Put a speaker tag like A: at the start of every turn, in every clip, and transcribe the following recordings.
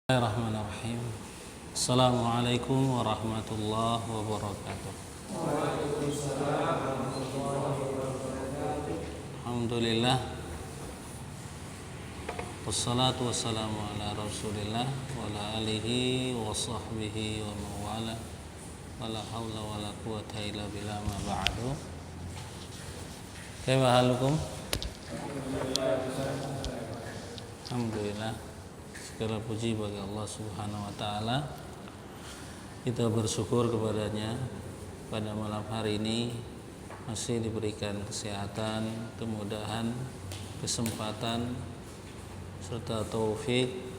A: Bismillahirrahmanirrahim. Assalamualaikum warahmatullahi wabarakatuh.
B: Waalaikumsalam warahmatullahi wabarakatuh.
A: Alhamdulillah. Wassalatu wassalamu ala Rasulillah wa ala alihi wa sahbihi wa mawala. Wala hawla wala quwata illa billah ma ba'du. Kaifa halukum? Alhamdulillah. Segala puji bagi Allah Subhanahu wa taala. Kita bersyukur kepadanya pada malam hari ini masih diberikan kesehatan, kemudahan, kesempatan serta taufik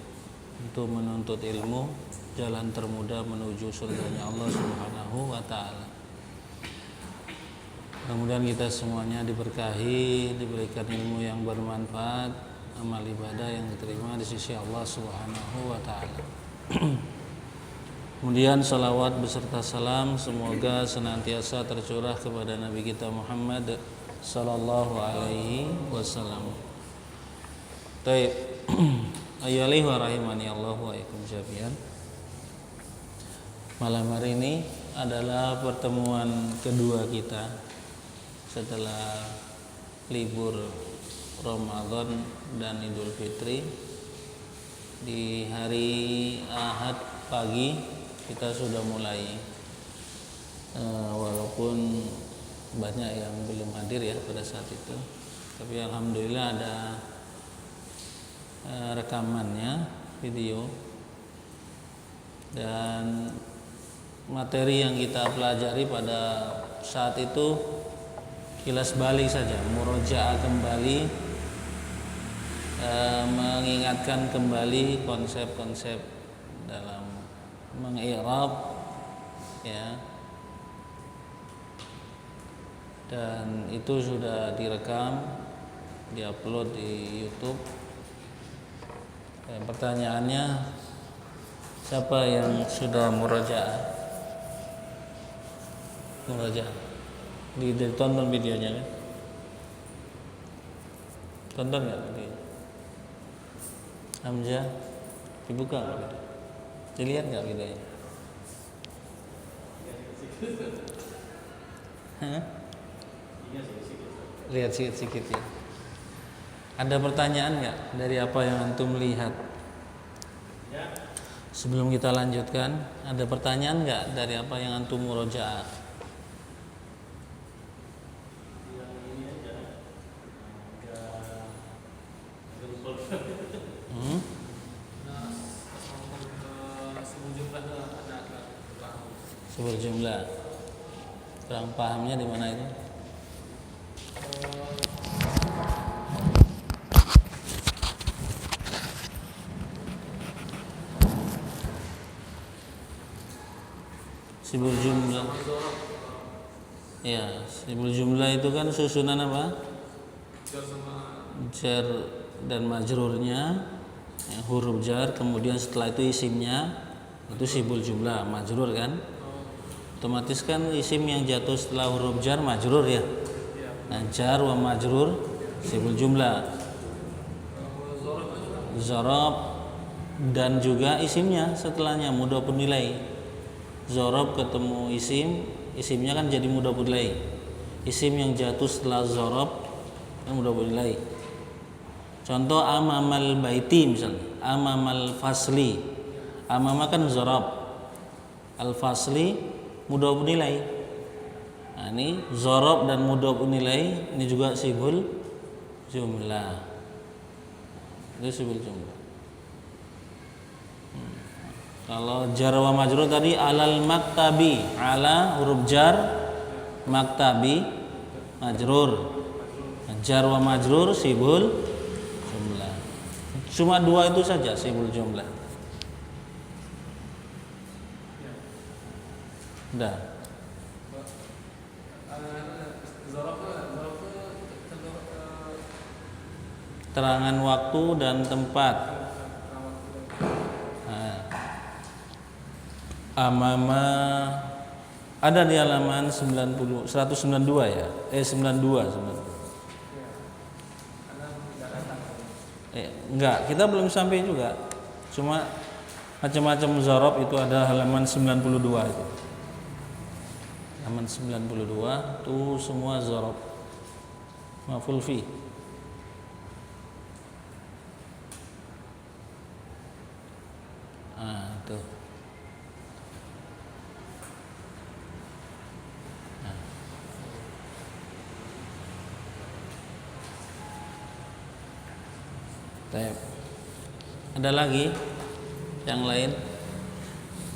A: untuk menuntut ilmu, jalan termudah menuju surganya Allah Subhanahu wa taala. Kemudian kita semuanya diberkahi, diberikan ilmu yang bermanfaat, amal ibadah yang diterima di sisi Allah Subhanahu wa taala. Kemudian salawat beserta salam semoga senantiasa tercurah kepada Nabi kita Muhammad sallallahu alaihi wasallam. Baik. Ayyuhal wa rahimani Allah wa iyyakum jami'an. Malam hari ini adalah pertemuan kedua kita setelah libur Ramadan dan Idul Fitri. Di hari Ahad pagi kita sudah mulai, walaupun banyak yang belum hadir ya pada saat itu, tapi alhamdulillah ada rekamannya, video, dan materi yang kita pelajari pada saat itu kilas balik saja, murojaah kembali, mengingatkan kembali konsep-konsep dalam mengi'rab ya, dan itu sudah direkam, diupload di YouTube. Dan pertanyaannya, siapa yang sudah murojaah? Ditonton videonya kan? Tonton nggak video? Hamzah, dibuka nggak video? Dilihat nggak videonya? Lihat sedikit ya. Ada pertanyaan nggak dari apa yang antum lihat? Sebelum kita lanjutkan, ada pertanyaan nggak dari apa yang antum murojaah? Berjumlah, kurang pahamnya di mana itu? Sibul jumlah. Ya, sibul jumlah itu kan susunan apa? Jar dan majrurnya, ya, huruf jar, kemudian setelah itu isimnya, itu sibul jumlah, majrur kan? Otomatis kan isim yang jatuh setelah huruf jar majrur ya. Nah, jar wa majrur sibul jumlah. Zarab dan juga isimnya setelahnya mudhofun ilaih. Zarab ketemu isim, isimnya kan jadi mudhofun ilaih. Isim yang jatuh setelah zarab kan mudhofun ilaih. Contoh amamal baiti misalnya, amamal fasli. Amama kan zarab. Al fasli mudhofun ilaih. Nah, ini zarab dan mudhofun ilaih, ini juga sibul jumlah. Itu sibul jumlah. Kalau jar wa majrur tadi alal maktabi, ala huruf jar, maktabi majrur. Jar wa majrur sibul jumlah. Cuma dua itu saja sibul jumlah. Udah. Terangan waktu dan tempat. Nah, amama ada di halaman 192 ya. 92. Enggak, kita belum sampai juga. Cuma Macam-macam zorob itu ada halaman 92 itu. Halaman 92 itu semua zorob. Maf'ul fi. Tuh. Baik. Ada lagi yang lain?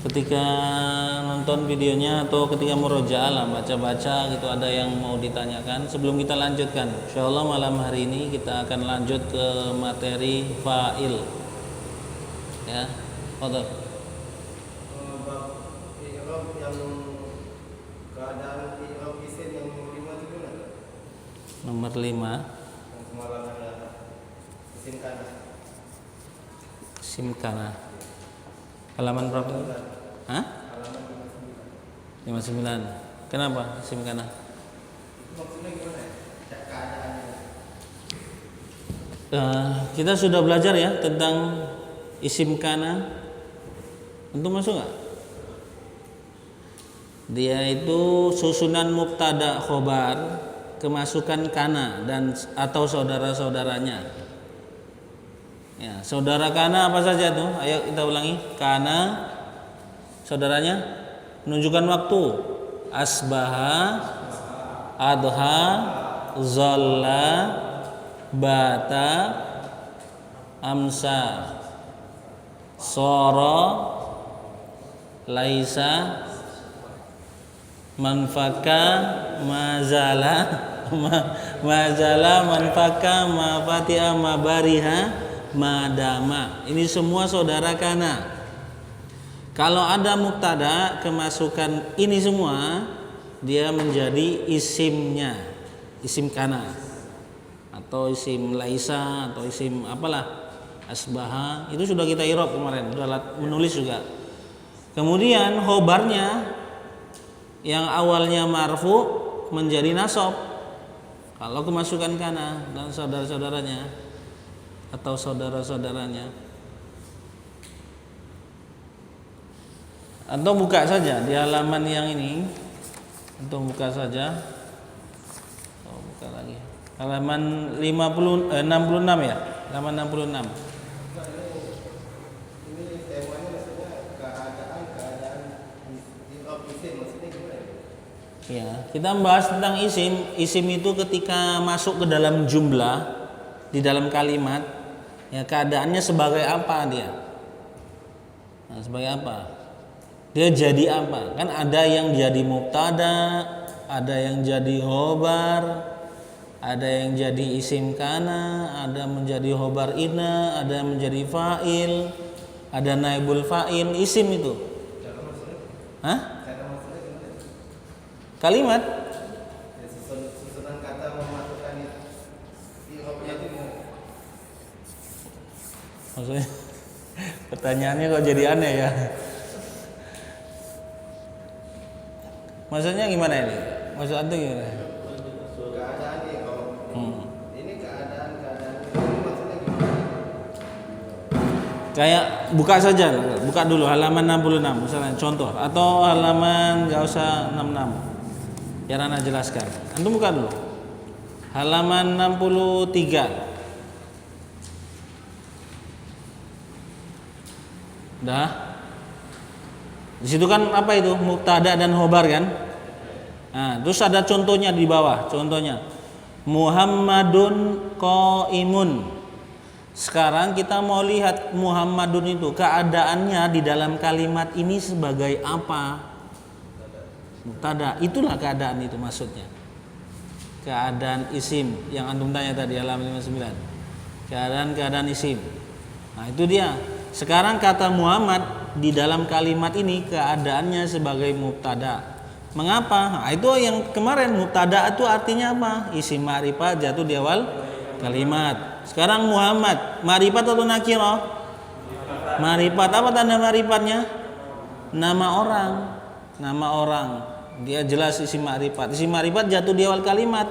A: Ketika nonton videonya atau ketika murojaah lah, baca-baca gitu, ada yang mau ditanyakan sebelum kita lanjutkan. Insyaallah malam hari ini kita akan lanjut ke materi fa'il. Ya, fadhil.
B: Yang keadaan i'rab isim yang nomor 5 itu gimana?
A: Nomor 5.
B: Yang semalam ada isim kana.
A: Isim kana. Halaman berapa? Hah?
B: Halaman
A: 59. Kenapa isim kana?
B: Itu maksudnya gimana ya? Keadaannya.
A: Kita sudah belajar ya tentang isim kana. Untuk masuk nggak? Dia itu susunan mubtada khobar, kemasukan kana dan atau saudara-saudaranya. Ya, saudara kana apa saja tuh? Ayo kita ulangi. Kana saudaranya menunjukkan waktu. Asbaha, adha, zalla, bata, amsa, soro, laisa, manfaka, mazala, mazala, manfaka, mafatiha, mabariha, madama. Ini semua saudara kana. Kalau ada mubtada kemasukan ini semua, dia menjadi isimnya, isim kana atau isim laisa atau isim apalah, asbaha. Itu sudah kita i'rab kemarin, sudah menulis juga. Kemudian khobarnya yang awalnya marfu menjadi nasab kalau kemasukan kana dan saudara-saudaranya atau saudara-saudaranya. Atau buka saja di halaman yang ini, atau buka saja, atau buka lagi halaman 66 ya, halaman 66.
B: Ini temanya maksudnya keadaan i'rab isim maksudnya gimana ya?
A: Ya, kita membahas tentang isim. Isim itu ketika masuk ke dalam jumlah, di dalam kalimat, ya keadaannya sebagai apa dia? Nah, sebagai apa? Dia jadi apa? Kan ada yang jadi mubtada, ada yang jadi khobar, ada yang jadi isim kana, ada menjadi khobar inna, ada yang menjadi fa'il, ada naibul fa'il, isim itu. Hah? Kalimat.
B: Ya, susunan kata memasukkan i'rabnya itu gimana?
A: Maksudnya pertanyaannya kok jadi aneh ya? Maksudnya gimana ini? Maksud antum gimana?
B: Keadaan i'rab. Ini keadaan ini maksudnya gimana?
A: Kayak buka saja, buka dulu halaman 66 misalnya contoh, atau halaman nggak usah 66. Biar Ana jelaskan. Antum buka dulu. Halaman 63. Dah. Di situ kan apa itu? Mubtada dan khobar kan? Nah, terus ada contohnya di bawah. Contohnya Muhammadun qaimun. Sekarang kita mau lihat Muhammadun itu keadaannya di dalam kalimat ini sebagai apa? Mubtada. Itulah keadaan itu maksudnya. Keadaan isim yang antum tanya tadi halaman 59. Keadaan isim. Nah, itu dia. Sekarang kata Muhammad di dalam kalimat ini keadaannya sebagai mubtada. Mengapa? Nah, itu yang kemarin mubtada itu artinya apa? Isim ma'rifat jatuh di awal kalimat. Sekarang Muhammad, ma'rifat atau nakirah? Ma'rifat. Apa tanda ma'rifatnya? Nama orang. Nama orang. Dia jelas isim ma'rifat. Isim ma'rifat jatuh di awal kalimat.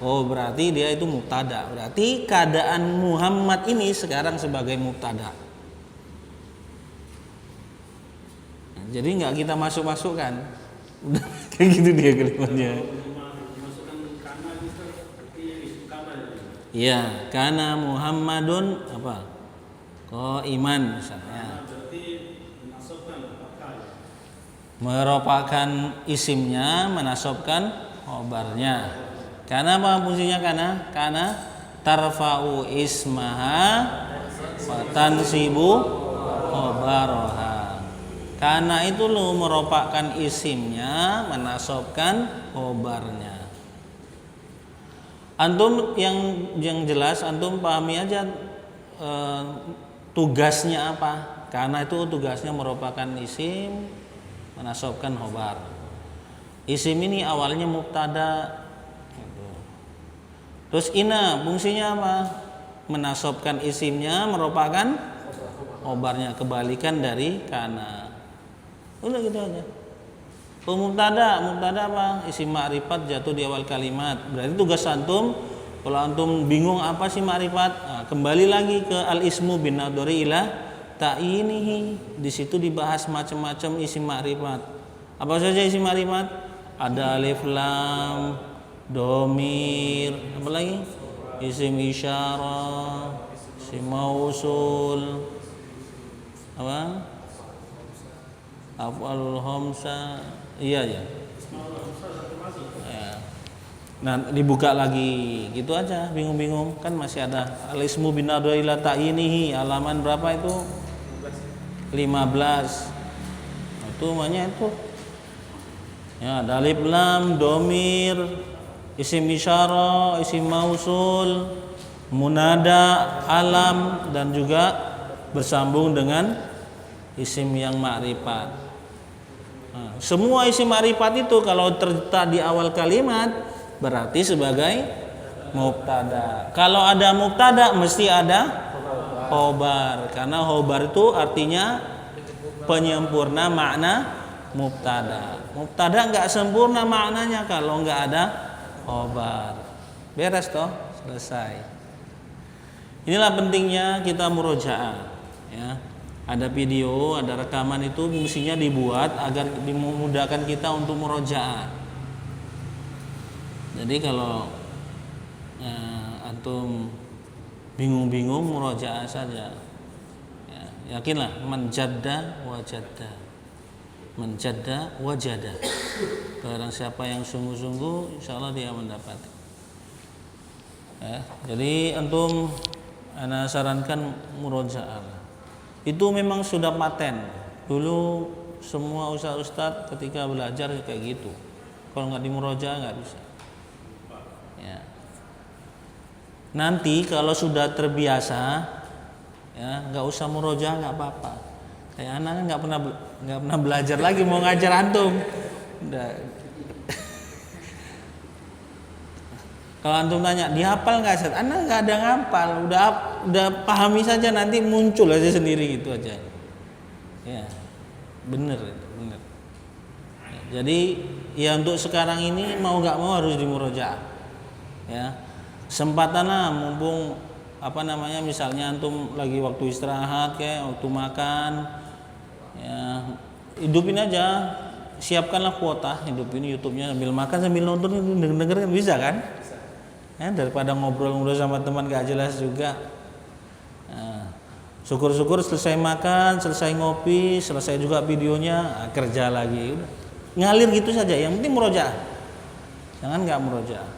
A: Oh, berarti dia itu mubtada. Berarti keadaan Muhammad ini sekarang sebagai mubtada. jadi nggak kita masukkan. Udah kayak gitu dia kalimatnya. Iya, karena Muhammadun apa? Iman misalnya. Merupakan isimnya, menasobkan khobarnya. Karena apa fungsinya? Karena tarfa'u ismaha wa tansibu khobaroha. Karena itu lu merupakan isimnya, menasobkan khobarnya. Antum yang jelas antum pahami aja tugasnya apa. Karena itu tugasnya merupakan isim, menasobkan khobar. Isim ini awalnya mubtada. Terus ina fungsinya apa? Menasobkan isimnya, merupakan khobarnya, kebalikan dari kana. Udah gitu aja. Mubtada apa? Isim ma'rifat jatuh di awal kalimat. Berarti tugas antum, kalau antum bingung apa sih ma'rifat, kembali lagi ke al-ismu bin nadori ila ta'inihi. Di situ dibahas macam-macam isim ma'rifat. Apa saja isim ma'rifat? Ada alif lam, domir, apa lagi? Isim isyarah, isim mausul, apa? Af'alul khamsa. Iya ya. Nah, dibuka lagi gitu aja, bingung-bingung kan masih ada al-ismu bin nadori ila ta'inihi, halaman berapa itu? 15. Nah, itu namanya itu. Ya, ada alif lam, domir, isim isyarah, isim mausul, munada, alam, dan juga bersambung dengan isim yang ma'rifat. Nah, semua isim ma'rifat itu kalau terletak di awal kalimat berarti sebagai mubtada. Kalau ada mubtada mesti ada khobar, karena khobar itu artinya penyempurna makna mubtada. Mubtada nggak sempurna maknanya kalau nggak ada khobar. Beres toh, selesai. Inilah pentingnya kita murojaah, ya. Ada video, ada rekaman itu fungsinya dibuat agar memudahkan kita untuk murojaah. Jadi kalau antum bingung-bingung murojaah saja. Ya, yakinlah menjadda wajadda. Menjadda wajada. Barang siapa yang sungguh-sungguh insyaallah dia mendapat. Ya, jadi antum ana sarankan murojaah. Itu memang sudah paten. Dulu semua ustaz-ustaz ketika belajar kayak gitu. Kalau nggak dimurojaah nggak bisa. Ya. Nanti kalau sudah terbiasa, ya nggak usah murojaah nggak apa-apa. Kayak anak kan nggak pernah belajar lagi mau ngajar antum. Udah. Kalau antum tanya, dihafal nggak Ustaz? Anak nggak ada ngapal, udah pahami saja, nanti muncul aja sendiri gitu aja. Ya, bener. Ya, jadi ya untuk sekarang ini mau nggak mau harus dimurojaah. Ya, sempatanlah mumpung misalnya antum lagi waktu istirahat kayak waktu makan, ya hidupin aja, siapkanlah kuota, hidupin YouTube-nya sambil makan sambil nonton denger kan bisa kan? Ya, daripada ngobrol-ngobrol sama teman gak jelas juga. Nah, syukur-syukur selesai makan, selesai ngopi, selesai juga videonya, kerja lagi. Udah. Ngalir gitu saja, yang penting murojaah. Jangan nggak murojaah.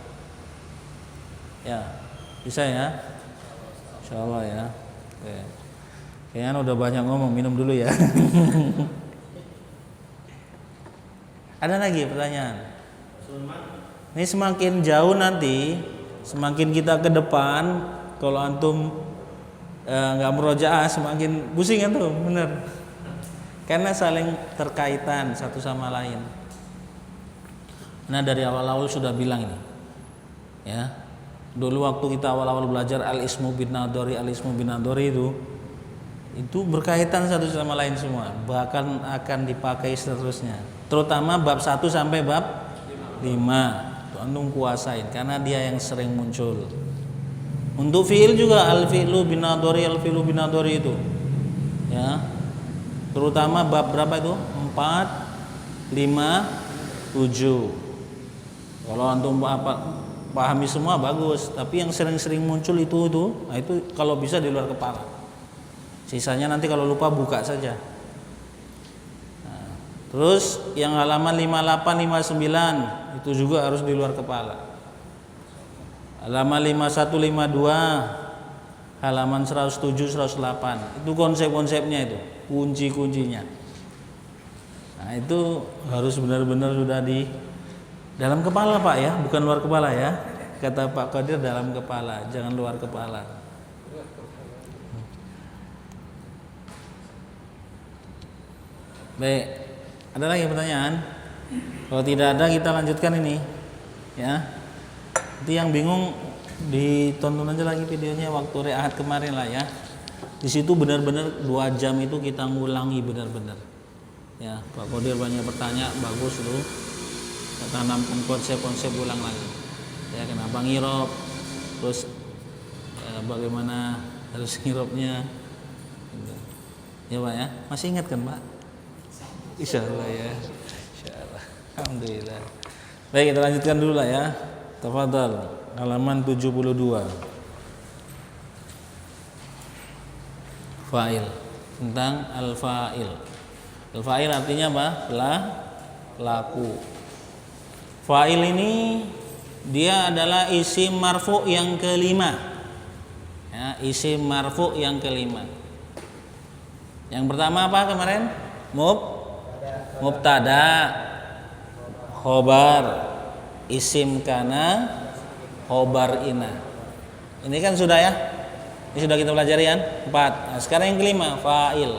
A: Ya, bisa ya? Insyaallah ya. Oke. Kayaknya udah banyak ngomong, minum dulu ya. Ada lagi pertanyaan? Ini semakin jauh nanti, semakin kita ke depan, kalau antum nggak murojaah semakin pusing kan tuh, bener. Karena saling terkaitan satu sama lain. Nah dari awal-awal sudah bilang ini, ya. Dulu waktu kita awal-awal belajar al-ismu bin nadori itu berkaitan satu sama lain semua, bahkan akan dipakai seterusnya. Terutama bab 1 sampai bab 5. Antum kuasain karena dia yang sering muncul. Untuk fiil juga al-fi'lu bin nadori itu. Ya. Terutama bab berapa itu? 4, 5, 7. Kalau antum pahami semua bagus, tapi yang sering-sering muncul itu, nah itu kalau bisa di luar kepala. Sisanya nanti kalau lupa buka saja. Nah, terus yang halaman 58, 59 itu juga harus di luar kepala. Halaman 51, 52, halaman 107, 108. Itu konsep-konsepnya itu, kunci-kuncinya. Nah, itu harus benar-benar sudah di dalam kepala Pak ya, bukan luar kepala ya. Kata Pak Qadir dalam kepala, jangan luar kepala. Baik, ada lagi pertanyaan? Kalau tidak ada kita lanjutkan ini ya. Nanti yang bingung ditonton aja lagi videonya waktu rehat kemarin lah ya. Di situ benar-benar 2 jam itu kita ngulangi benar-benar. Ya, Pak Qadir banyak bertanya, bagus loh. Kita tanamkan konsep-konsep ulang lagi. Ya, kenapa ngirop? Terus bagaimana harus ngiropnya? Ya Pak ya, masih ingat kan Pak? Insyaallah ya. Insyaallah. Alhamdulillah. Baik, kita lanjutkan dulu lah ya. Tafadhal, halaman 72. Fa'il, tentang al-fa'il. Al-fa'il artinya apa? Pelaku. Fa'il ini dia adalah isim marfu yang kelima. Ya, isim marfu yang kelima. Yang pertama apa kemarin? Mubtada, khobar, isim kana, khobar ina. Ini kan sudah ya. Ini sudah kita pelajari kan? 4. Nah, sekarang yang kelima, fa'il.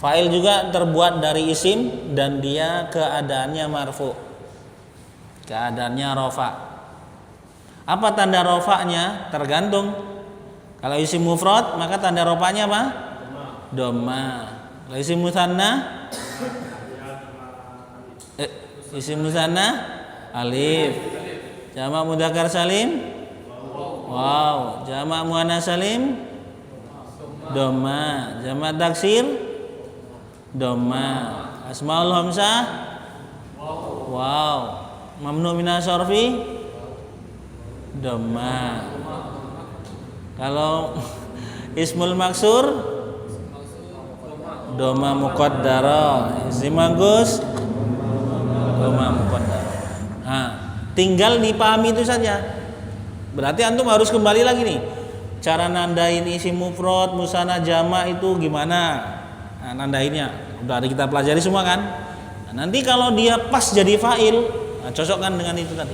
A: Fa'il juga terbuat dari isim dan dia keadaannya marfu. Keadaannya rofa. Apa tanda rofanya? Tergantung. Kalau isim mufrad maka tanda rofanya apa? Dhamma. Kalau isim musanna? Isim musanna? Alif. Jamak mudzakkar salim? Wow. Jamak muannats salim? Dhamma. Jamak taksir? Dhamma. Asmaul hamzah? Wow. Mamnu minas syarfi? Dhamma. Kalau ismul maksur? Dhamma muqaddara. Isim mangkus? Dhamma muqaddara. Nah, tinggal dipahami itu saja. Berarti antum harus kembali lagi nih. Cara nandain isim mufrad, musanna, jamak itu gimana? Nah, nandainnya udah kita pelajari semua kan? Nah, nanti kalau dia pas jadi fa'il, nah, cocokkan dengan itu tadi.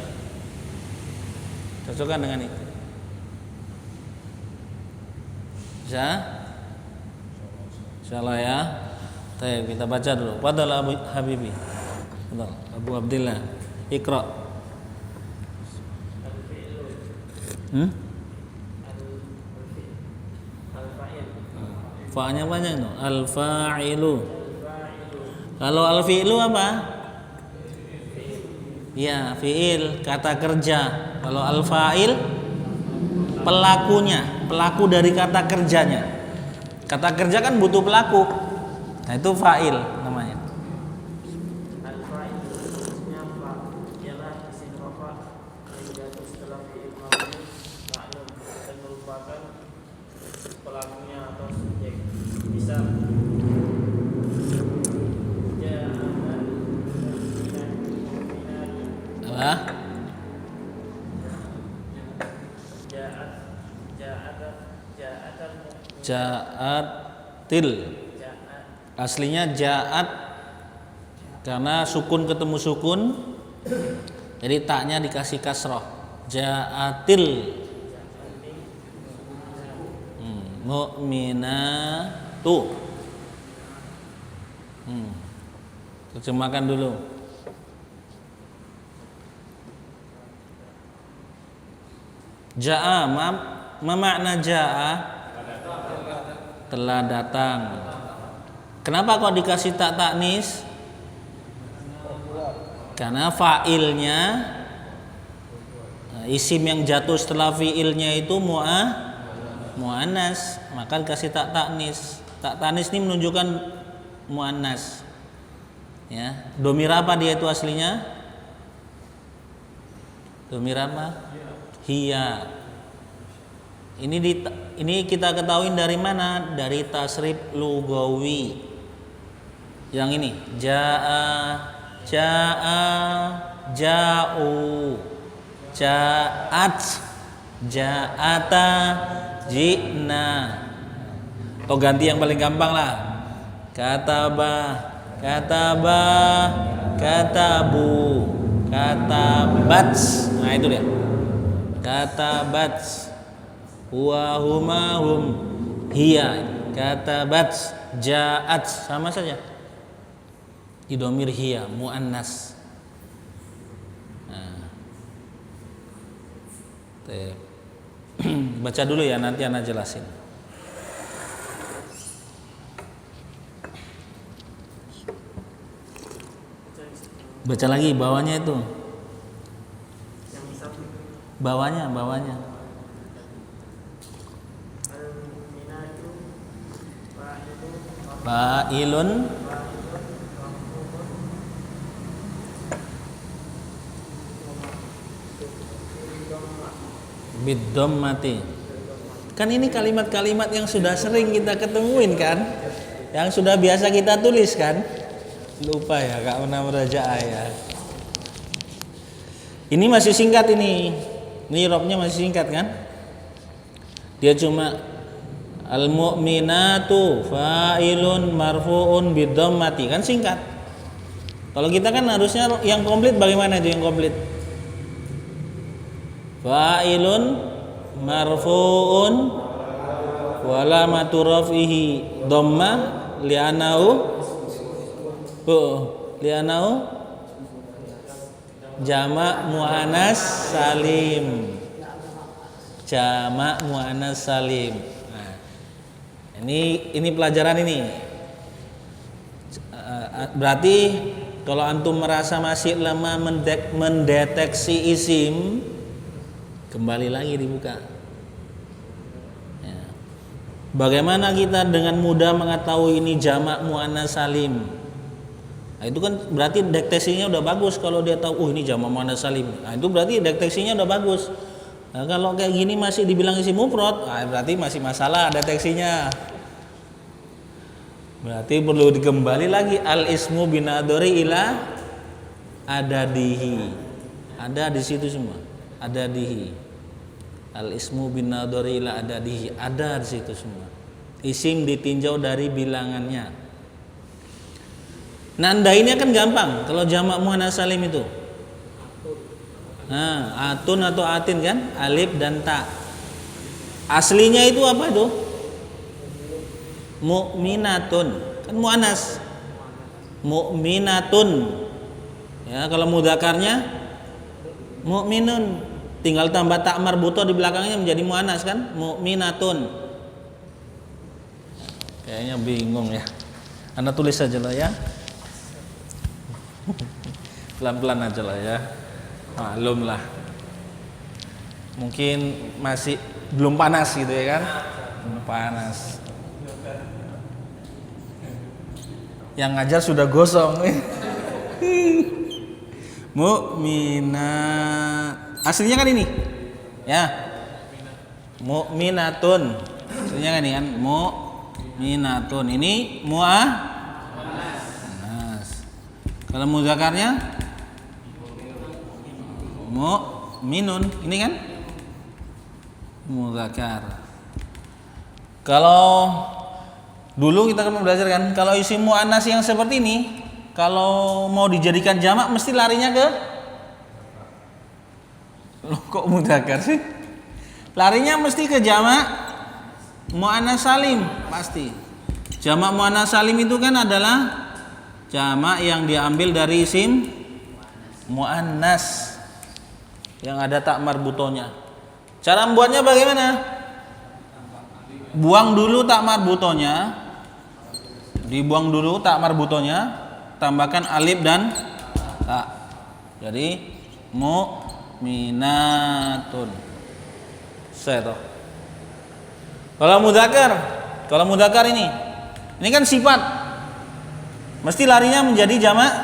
A: Cocokkan dengan itu. Bisa? Insyaallah ya. Baik, kita baca dulu. Fadhal Abu Habibi. Fadhal Abu Abdillah. Iqra. Fa-nya banyak itu. Al-fa'ilu. Kalau al-fi'lu apa? Ya, fi'il, kata kerja. Kalau al-fa'il pelakunya, pelaku dari kata kerjanya. Kata kerja kan butuh pelaku. Nah, itu fa'il namanya.
C: Al-fa'il maksudnya apa? Ialah isim rafa yang jatuh setelah fi'il ma'mul ma'lum dan merupakan pelakunya atau subjek. Misal
A: Apa? Ja'atil. Aslinya ja'at karena sukun ketemu sukun, jadi taknya dikasih kasroh. Ja'atil. Mu'minatu. Terjemahkan dulu. Ja'a, makna ja'a telah datang. Kenapa kok dikasih tak taknis? Karena fa'ilnya, isim yang jatuh setelah fi'ilnya itu mu'annas, maka dikasih tak taknis. Tak taknis ini menunjukkan muannas. Ya, domir apa dia itu aslinya? Domir apa? Hiya. Ini kita ketahui dari mana? Dari tasrif lugawi. Yang ini, jaa, ja'u, ja'at, ja'ata, ji'na. Atau ganti yang paling gampang lah. Kataba, katabu, katabat. Nah itu dia. Katabat, huwa, huma, hum, hiya. Katabat, ja'at, sama saja. Idomir hiya, muannas. Nah. Baca dulu ya, nanti anak jelasin. Baca lagi bawahnya itu. Bawahnya. Fa'ilun bidhammati. Kan ini kalimat-kalimat yang sudah sering kita ketemuin kan? Yang sudah biasa kita tulis kan? Lupa ya, Kak pernah merajaah ya. Ini masih singkat ini. Ini robnya masih singkat kan? Dia cuma al-mu'minatu fa'ilun marfu'un bidhammati, kan singkat. Kalau kita kan harusnya yang komplit. Bagaimana itu yang komplit? Fa'ilun marfu'un wa alamatu raf'ihi dhammah li'annahu jamak muannas salim. Jamak muannas salim. Nah, ini pelajaran ini. Berarti kalau antum merasa masih lemah mendeteksi isim, kembali lagi dibuka. Ya. Bagaimana kita dengan mudah mengetahui ini jamak muannas salim? Nah, itu kan berarti deteksinya udah bagus kalau dia tahu, ini jamak muannas salim. Nah, itu berarti deteksinya udah bagus. Nah, kalau kayak gini masih dibilang isim mufrad, nah, berarti masih masalah deteksinya. Berarti perlu dikembali lagi al ismu binadori ila adadihi. Ada di situ semua. Adadihi. Al ismu binadori ila adadihi. Ada di situ semua. Isim ditinjau dari bilangannya. Nandainnya kan gampang kalau jamak muannas salim itu. Nah, atun atau atin kan, alif dan ta. Aslinya itu apa itu? Mu'minatun, kan muannas. Mu'minatun. Ya, kalau mudzakarnya mu'minun. Tinggal tambah tak marbuto di belakangnya menjadi muannas kan? Mu'minatun. Kayaknya bingung ya. Anda tulis aja lah ya. Pelan-pelan aja lah ya. Maklum lah. Mungkin masih belum panas gitu ya kan? Belum panas. Yang ngajar sudah gosong. Mu'minat. Aslinya kan ini. Ya. Mu'minatun. Aslinya kan ini kan mu'minatun. Ini mu'ah. Kalau mudzakarnya mu'minun, ini kan mudzakar. Kalau dulu kita kan belajar kan, kalau isim muannas yang seperti ini, kalau mau dijadikan jamak mesti larinya ke kok mudzakar sih? Larinya mesti ke jamak muannas salim pasti. Jamak muannas salim itu kan adalah jamak yang diambil dari isim muannas yang ada tak marbutonya. Cara membuatnya bagaimana? Buang dulu tak marbutonya, dibuang dulu tak marbutonya, tambahkan alif dan ta. Jadi mu'minatun. Seto. Kalau mudzakkar ini kan sifat. Mesti larinya menjadi jamak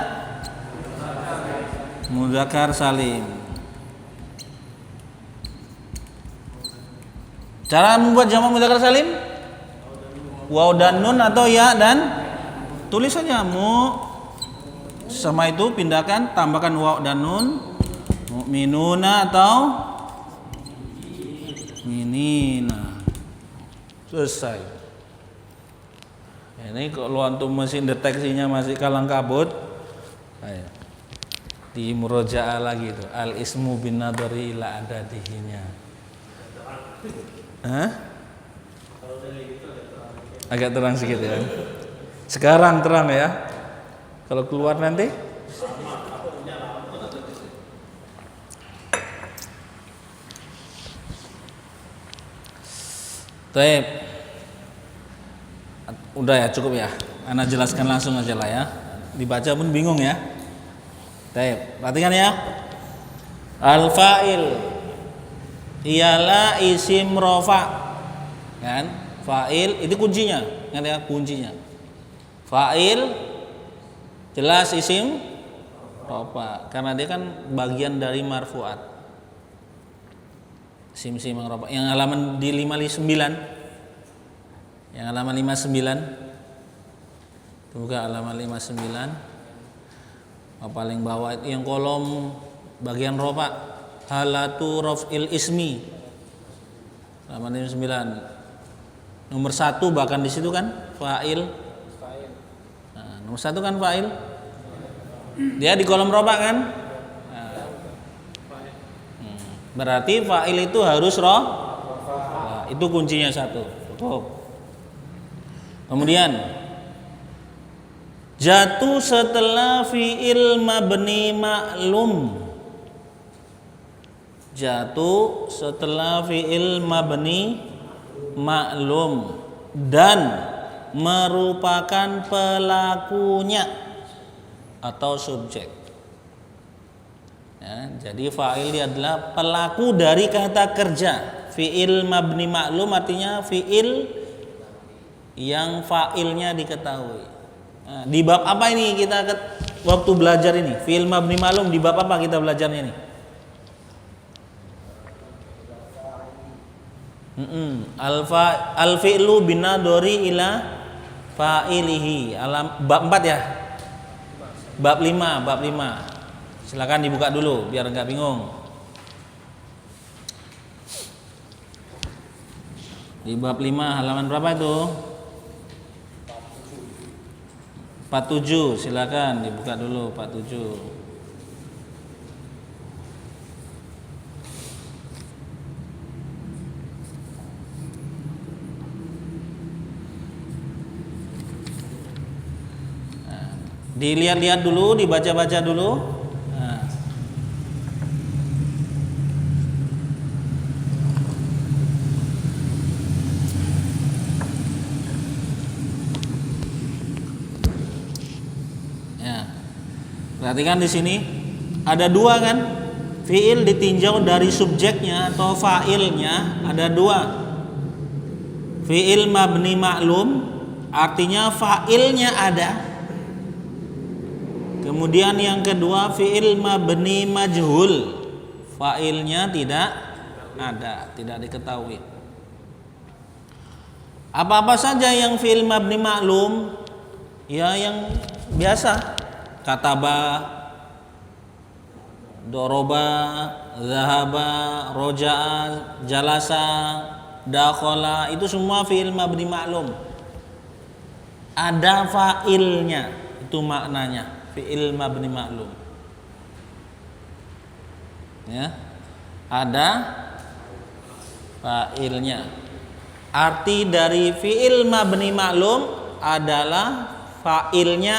A: mudzakkar salim. Cara membuat jamak mudzakkar salim? Waw dan nun atau ya dan tulis saja sama itu pindahkan, tambahkan waw dan nun, mu'minuna atau minina. Selesai. Ini kalau antum mesin deteksinya masih kalang kabut, ayo di murojaah lagi itu al ismu bin nadari ila adadihinya. Hah? Agak terang sedikit ya. Sekarang terang ya. Kalau keluar nanti Taib. Udah ya, cukup ya. Ana jelaskan langsung aja lah ya. Dibaca pun bingung ya. Taib. Perhatikan ya. Al-fa'il ialah isim rofa. Kan? Fa'il itu kuncinya. Ingat ya, kuncinya. Fa'il jelas isim rofa karena dia kan bagian dari marfu'at. Isim-isim rofa yang halaman di 59. Yang halaman 59. Buka halaman 59. Paling bawah itu yang kolom bagian rofa, halatu raf'il ismi. Halaman 59. Nomor 1 bahkan di situ kan fa'il. Nah, nomor 1 kan fa'il. Dia di kolom rofa kan? Nah, berarti fa'il itu harus nah, itu kuncinya 1. Cukup. Kemudian jatuh setelah fi'il mabni ma'lum. Jatuh setelah fi'il mabni maklum dan merupakan pelakunya atau subjek. Ya, jadi fa'il adalah pelaku dari kata kerja. Fi'il mabni maklum artinya fi'il yang fa'ilnya diketahui. Nah, di bab apa ini kita waktu belajar ini? Fi'il mabni maklum di bab apa kita belajarnya ini? Al-fi'lu binadori ila fa'ilihi. Bab 4 ya? Bab 5. Silakan dibuka dulu biar enggak bingung. Di bab 5 halaman berapa itu? 47. Silakan dibuka dulu 47. Dilihat-lihat dulu, dibaca-baca dulu. Nah. Ya. Perhatikan di sini ada 2 kan? Fi'il ditinjau dari subjeknya atau fa'ilnya ada 2. Fi'il mabni maklum artinya fa'ilnya ada. Kemudian yang kedua fi'il mabni majhul, fa'ilnya tidak ada, tidak diketahui. Apa-apa saja yang fi'il mabni maklum, ya yang biasa, kataba, doroba, zahaba, roja'a, jalasa, dakhala, itu semua fi'il mabni maklum. Ada fa'ilnya, itu maknanya. Fi'il mabni maklum. Ya. Ada fa'ilnya. Arti dari fi'il mabni maklum adalah fa'ilnya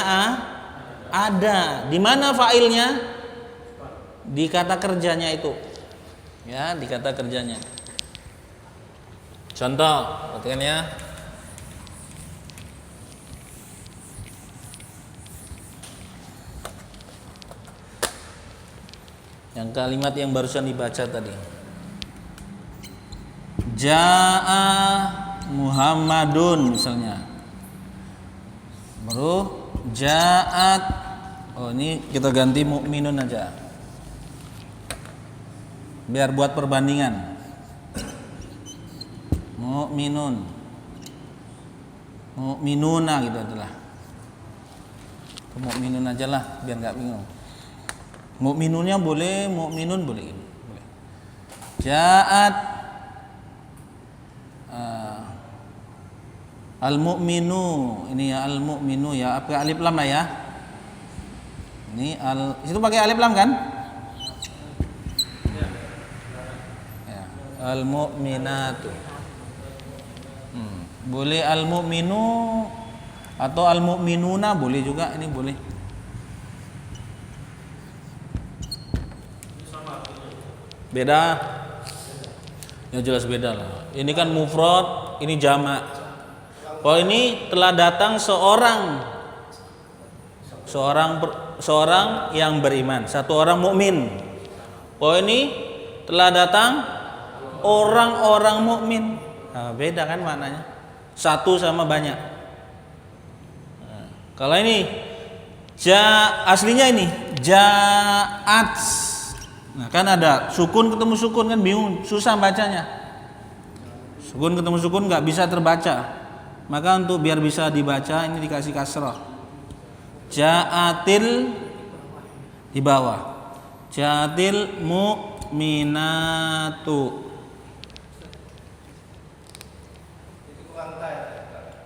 A: ada. Di mana fa'ilnya? Di kata kerjanya itu. Ya, di kata kerjanya. Contoh, perhatikan ya. Yang kalimat yang barusan dibaca tadi. Ja'a Muhammadun misalnya. Baru Ja'at. Oh, ini kita ganti mu'minun aja. Biar buat perbandingan. Mu'minun. Mu'minuna gitu adalah. Mu'minun aja lah biar enggak bingung. Mu'minunnya boleh, mu'minun boleh. Boleh. Ja'at al-mu'minu, ini ya al-mu'minu ya, pakai alif lam lah ya. Ini situ pakai alif lam kan? Ya. Al-mu'minatu. Boleh al-mu'minu atau al-mu'minuna boleh juga, ini boleh. Beda. Ya jelas beda lah. Ini kan mufrad, ini jamak. Kalau ini telah datang seorang yang beriman, satu orang mukmin. Oh, ini telah datang orang-orang mukmin. Nah, beda kan maknanya? Satu sama banyak. Nah, kalau ini aslinya ini ja'at. Nah, kan ada sukun ketemu sukun kan bingung, susah bacanya. Sukun ketemu sukun nggak bisa terbaca. Maka untuk biar bisa dibaca ini dikasih kasrah. Ja'atil di bawah. Ja'atil mu'minatu.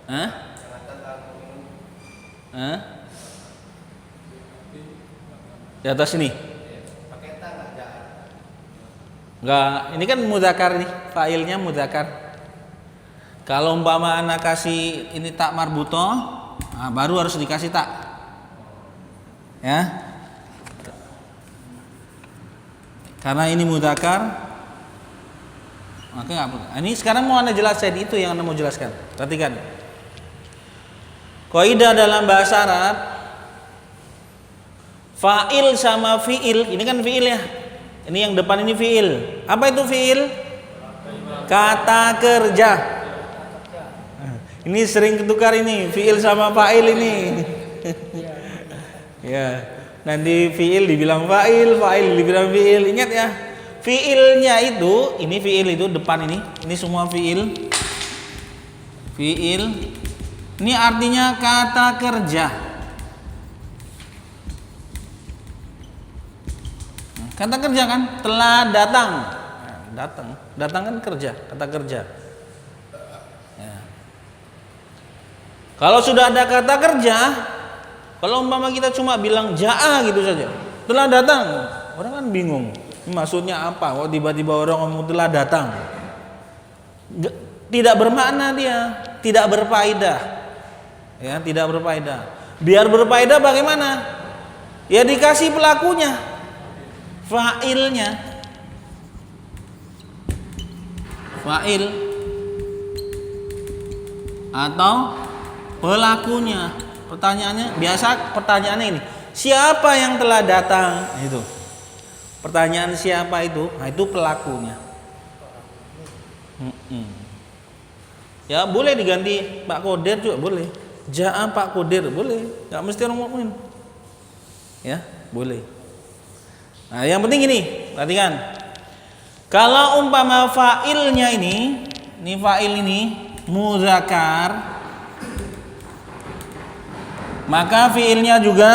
A: Hah? Hah? Di atas ini. Enggak, ini kan mudzakkar nih, fa'ilnya mudzakkar. Kalau umpama anak kasih ini tak marbutoh, nah baru harus dikasih tak. Ya. Karena ini mudzakkar, maka nggak perlu. Ini sekarang mau anda jelaskan itu yang anda mau jelaskan. Perhatikan. Kaidah dalam bahasa Arab, fa'il sama fi'il, ini kan fi'il ya. Ini yang depan ini fi'il. Apa itu fi'il? Kata kerja. Ini sering ketukar ini, fi'il sama fa'il ini. Ya, nanti fi'il dibilang fa'il, fa'il dibilang fi'il. Ingat ya, fi'ilnya itu, ini fi'il itu depan ini semua fi'il. Fi'il, ini artinya kata kerja. Kata kerja kan, telah datang. Nah, datang kan kerja, kata kerja. Kalau sudah ada kata kerja, kalau umpama kita cuma bilang ja'a gitu saja, telah datang, orang kan bingung, maksudnya apa? Kok tiba-tiba orang ngomong telah datang? Tidak bermakna dia, tidak berfaedah, ya tidak berfaedah. Biar berfaedah bagaimana? Ya dikasih pelakunya, fa'ilnya, fa'il atau pelakunya. Pertanyaannya ini, siapa yang telah datang? Itu. Pertanyaan siapa itu? Nah, itu pelakunya. Ya boleh diganti Pak Kodir juga boleh. Ja'a Pak Kodir boleh. Enggak mesti orang mukmin. Ya, boleh. Nah, yang penting ini, perhatikan. Kalau umpama fa'ilnya ini fa'il ini mudzakkar, maka fiilnya juga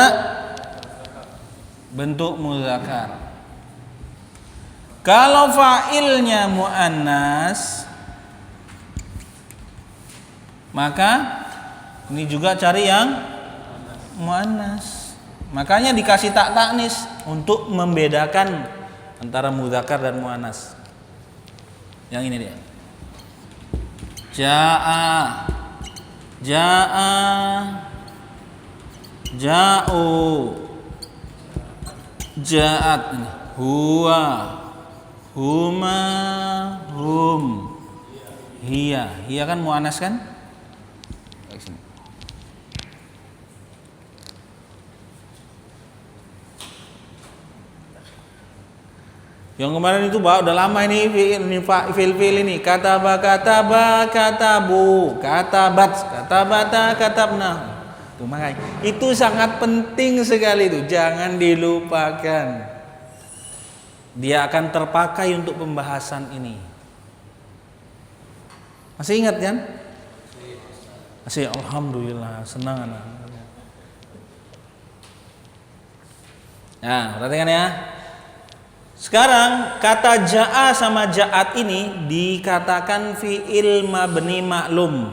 A: bentuk mudzakkar. Kalau fa'ilnya muannas, maka ini juga cari yang muannas. Makanya dikasih tak taknis untuk membedakan antara mudzakkar dan muannas. Yang ini dia. Ja'a, ja'u, ja'at, huwa, huma, hum, hiya. Hiya kan muannas kan? Yang kemarin itu udah lama ini fil ini kataba, katabu, katabat, katabata, katabna. Tuh, makanya itu sangat penting sekali itu, jangan dilupakan. Dia akan terpakai untuk pembahasan ini. Masih ingat kan? Masih, alhamdulillah, senang anak. Nah, perhatikan ya. Sekarang kata ja'a sama ja'at ini dikatakan fi'il mabni maklum.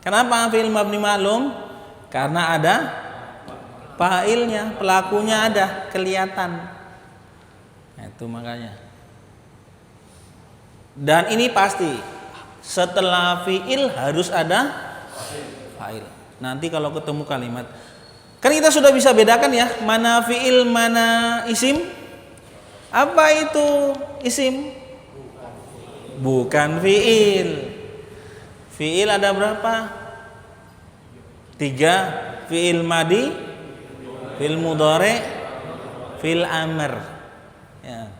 A: Kenapa fi'il mabni maklum? Karena ada fa'ilnya, pelakunya ada, kelihatan. Nah, itu makanya. Dan ini pasti setelah fi'il harus ada fa'il. Nanti kalau ketemu kalimat, kan kita sudah bisa bedakan ya, mana fi'il, mana isim. Apa itu isim? Bukan fi'il. Fi'il ada berapa? 3. Fi'il madi, fi'il mudhari, fi'il amr. Ya.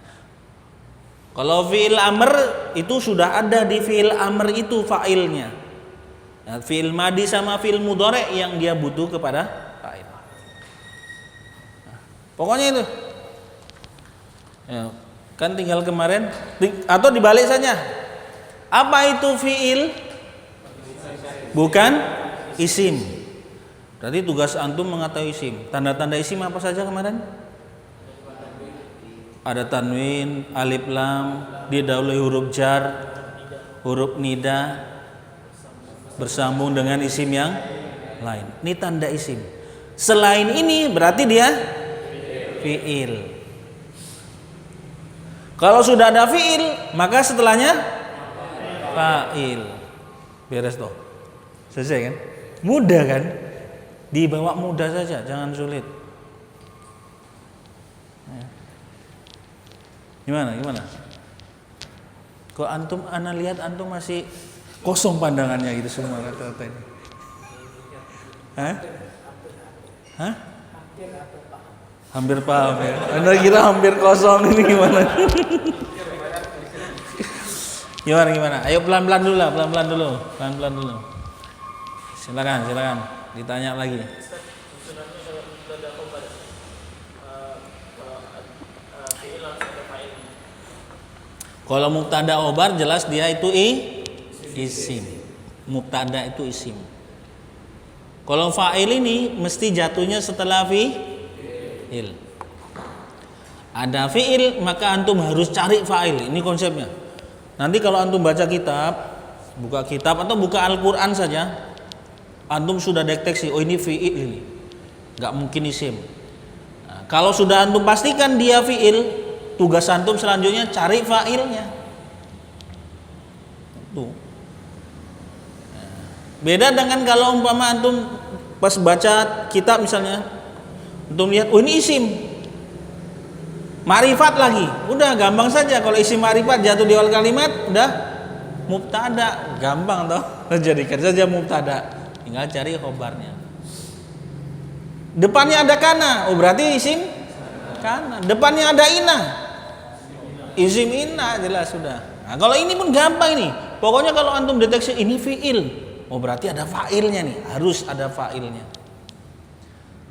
A: Kalau fi'il amr itu sudah ada di fi'il amr itu fa'ilnya. Nah, fi'il madi sama fi'il mudhari yang dia butuh kepada fa'il. Nah, pokoknya itu. Ya, kan tinggal kemarin atau dibalik saja. Apa itu fi'il? Bukan isim. Berarti tugas antum mengetahui isim. Tanda-tanda isim apa saja kemarin? Ada tanwin, alif lam, didahului huruf jar, huruf nida, bersambung dengan isim yang lain. Ini tanda isim. Selain ini berarti dia fi'il. Kalau sudah ada fi'il, maka setelahnya fa'il. Beres toh. Selesai kan? Mudah kan? Dibawa mudah saja, jangan sulit. Gimana? Kok antum, ana lihat antum masih kosong pandangannya gitu semua kata-kata ini. Hah? Hampir paham ya. Anda kira hampir kosong ini gimana? Gimana? Ayo pelan-pelan dulu lah, pelan-pelan dulu. Silakan. Ditanya lagi. Kalau mubtada khobar jelas dia itu isim. Mubtada itu isim. Kalau fa'il ini mesti jatuhnya setelah fi'il. Ada fi'il maka antum harus cari fa'il. Ini konsepnya. Nanti kalau antum baca kitab, buka kitab atau buka Al-Qur'an saja, antum sudah deteksi, oh ini fi'il ini, nggak mungkin isim. Nah, kalau sudah antum pastikan dia fi'il, tugas antum selanjutnya cari fa'ilnya. Tuh. Nah, beda dengan kalau umpama antum pas baca kitab misalnya, antum lihat, oh ini isim, ma'rifat lagi, udah gampang saja. Kalau isim ma'rifat jatuh di awal kalimat, udah mubtada, gampang toh. Jadikan saja mubtada. Tinggal cari khobarnya. Depannya ada kana, oh berarti isim kana. Depannya ada ina, isim ina, jelas sudah. Nah, kalau ini pun gampang ini. Pokoknya kalau antum deteksi ini fi'il, oh berarti ada fa'ilnya nih, harus ada fa'ilnya.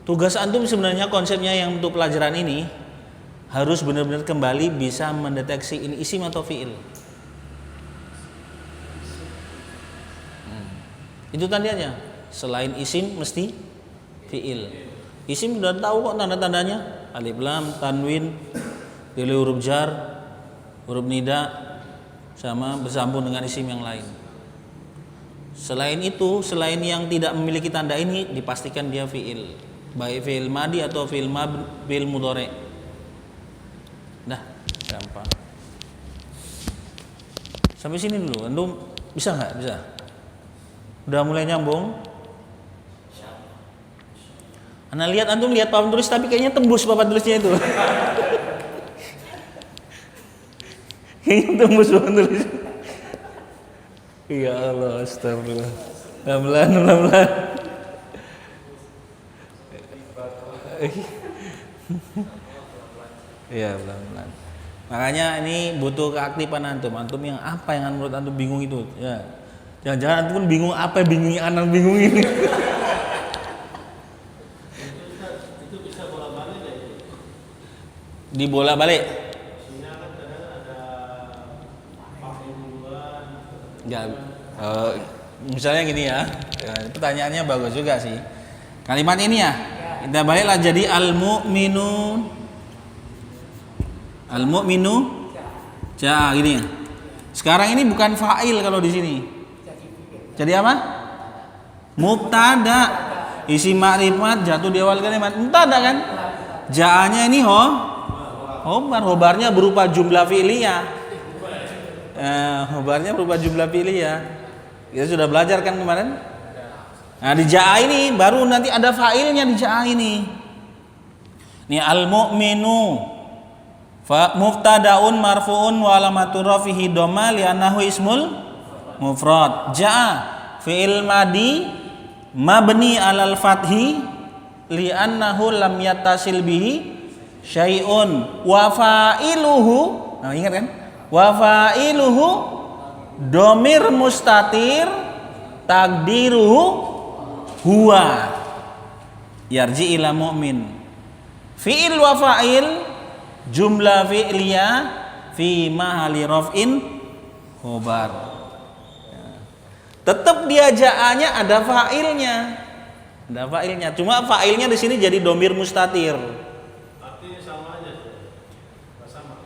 A: Tugas antum sebenarnya konsepnya yang untuk pelajaran ini harus benar-benar kembali bisa mendeteksi ini isim atau fi'il. Itu tandanya. Selain isim mesti fi'il. Isim sudah tahu kok tanda-tandanya. Alif lam, tanwin, pilih huruf jar, huruf nida, sama bersambung dengan isim yang lain. Selain itu, selain yang tidak memiliki tanda ini, dipastikan dia fi'il. Baik fi'il madi atau fi'il mudhari. Dah, gampang. Sampai sini dulu. Antum bisa nggak? Bisa. Udah mulai nyambung. Anda lihat, antum lihat papan tulis tapi kayaknya tembus papan tulisnya itu. Kayaknya tembus papan tulis. Ya Allah, astagfirullah. Pelan-pelan. Iya, pelan-pelan. Makanya ini butuh keaktifan antum. Antum yang apa yang menurut antum bingung itu? Ya. Jangan-jangan antum pun bingung apa yang bingung ini.
D: Itu bisa bola-balik ya?
A: Dibolak-balik.
D: Sini kan kadang ada pakai duluan.
A: Ya, misalnya gini ya, pertanyaannya bagus juga sih. Kalimat ini ya, kita baliklah jadi al-mu'minun. Al-mu'minu, ja gini. Sekarang ini bukan fa'il kalau di sini. Jadi apa? Mubtada. Isim ma'rifat jatuh di awal kalimat. Mubtada kan? Ja-nya ini khobar. Khobarnya berupa jumlah fi'liyah. Khobarnya berupa jumlah fi'liyah. Kita sudah belajar kan kemarin? Nah, di ja'a ini baru nanti ada fa'ilnya di ja'a ini. Ini al-mu'minu. Fa mubtadaun marfuun wa alamatu rafihi dhamma li'annahu ismul mufrad. Ja'a fi'il madi mabni alal fathi li'annahu lam yattasil bihi syai'un wa fa'iluhu. Nah, ingat kan? Wa fa'iluhu domir mustatir takdiruhu huwa yarji ila mu'min. Fi'il wa fa'il jumlah fi'liyah fi mahali raf'in khobar. Tetap dia ja'anya ada fa'ilnya. Ada fa'ilnya. Cuma fa'ilnya di sini jadi domir mustatir.
D: Artinya sama aja. Sama.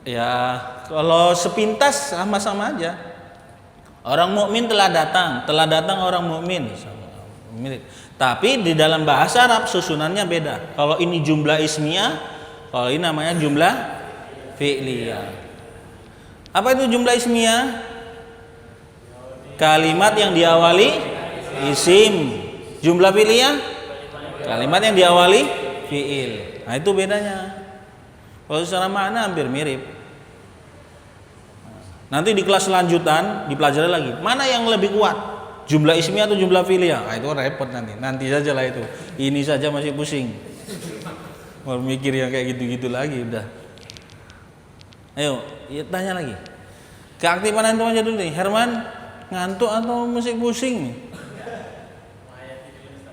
A: Ya, kalau sepintas sama-sama aja. Orang mukmin telah datang orang mukmin. Tapi di dalam bahasa Arab susunannya beda. Kalau ini jumlah ismiyah, kalau ini namanya jumlah fi'liyah. Apa itu jumlah ismiyah? Kalimat yang diawali isim. Jumlah fi'liyah? Kalimat yang diawali fi'il. Nah, itu bedanya. Kalau secara makna hampir mirip. Nanti di kelas lanjutan dipelajari lagi. Mana yang lebih kuat? Jumlah ismiyah atau jumlah fi'liyah? Nah, itu repot nanti. Nanti saja lah itu. Ini saja masih pusing. Mau mikir yang kayak gitu-gitu lagi udah. Ayo, ya, tanya lagi. Keaktifan antum aja dulu nih. Herman, ngantuk atau masih pusing nih?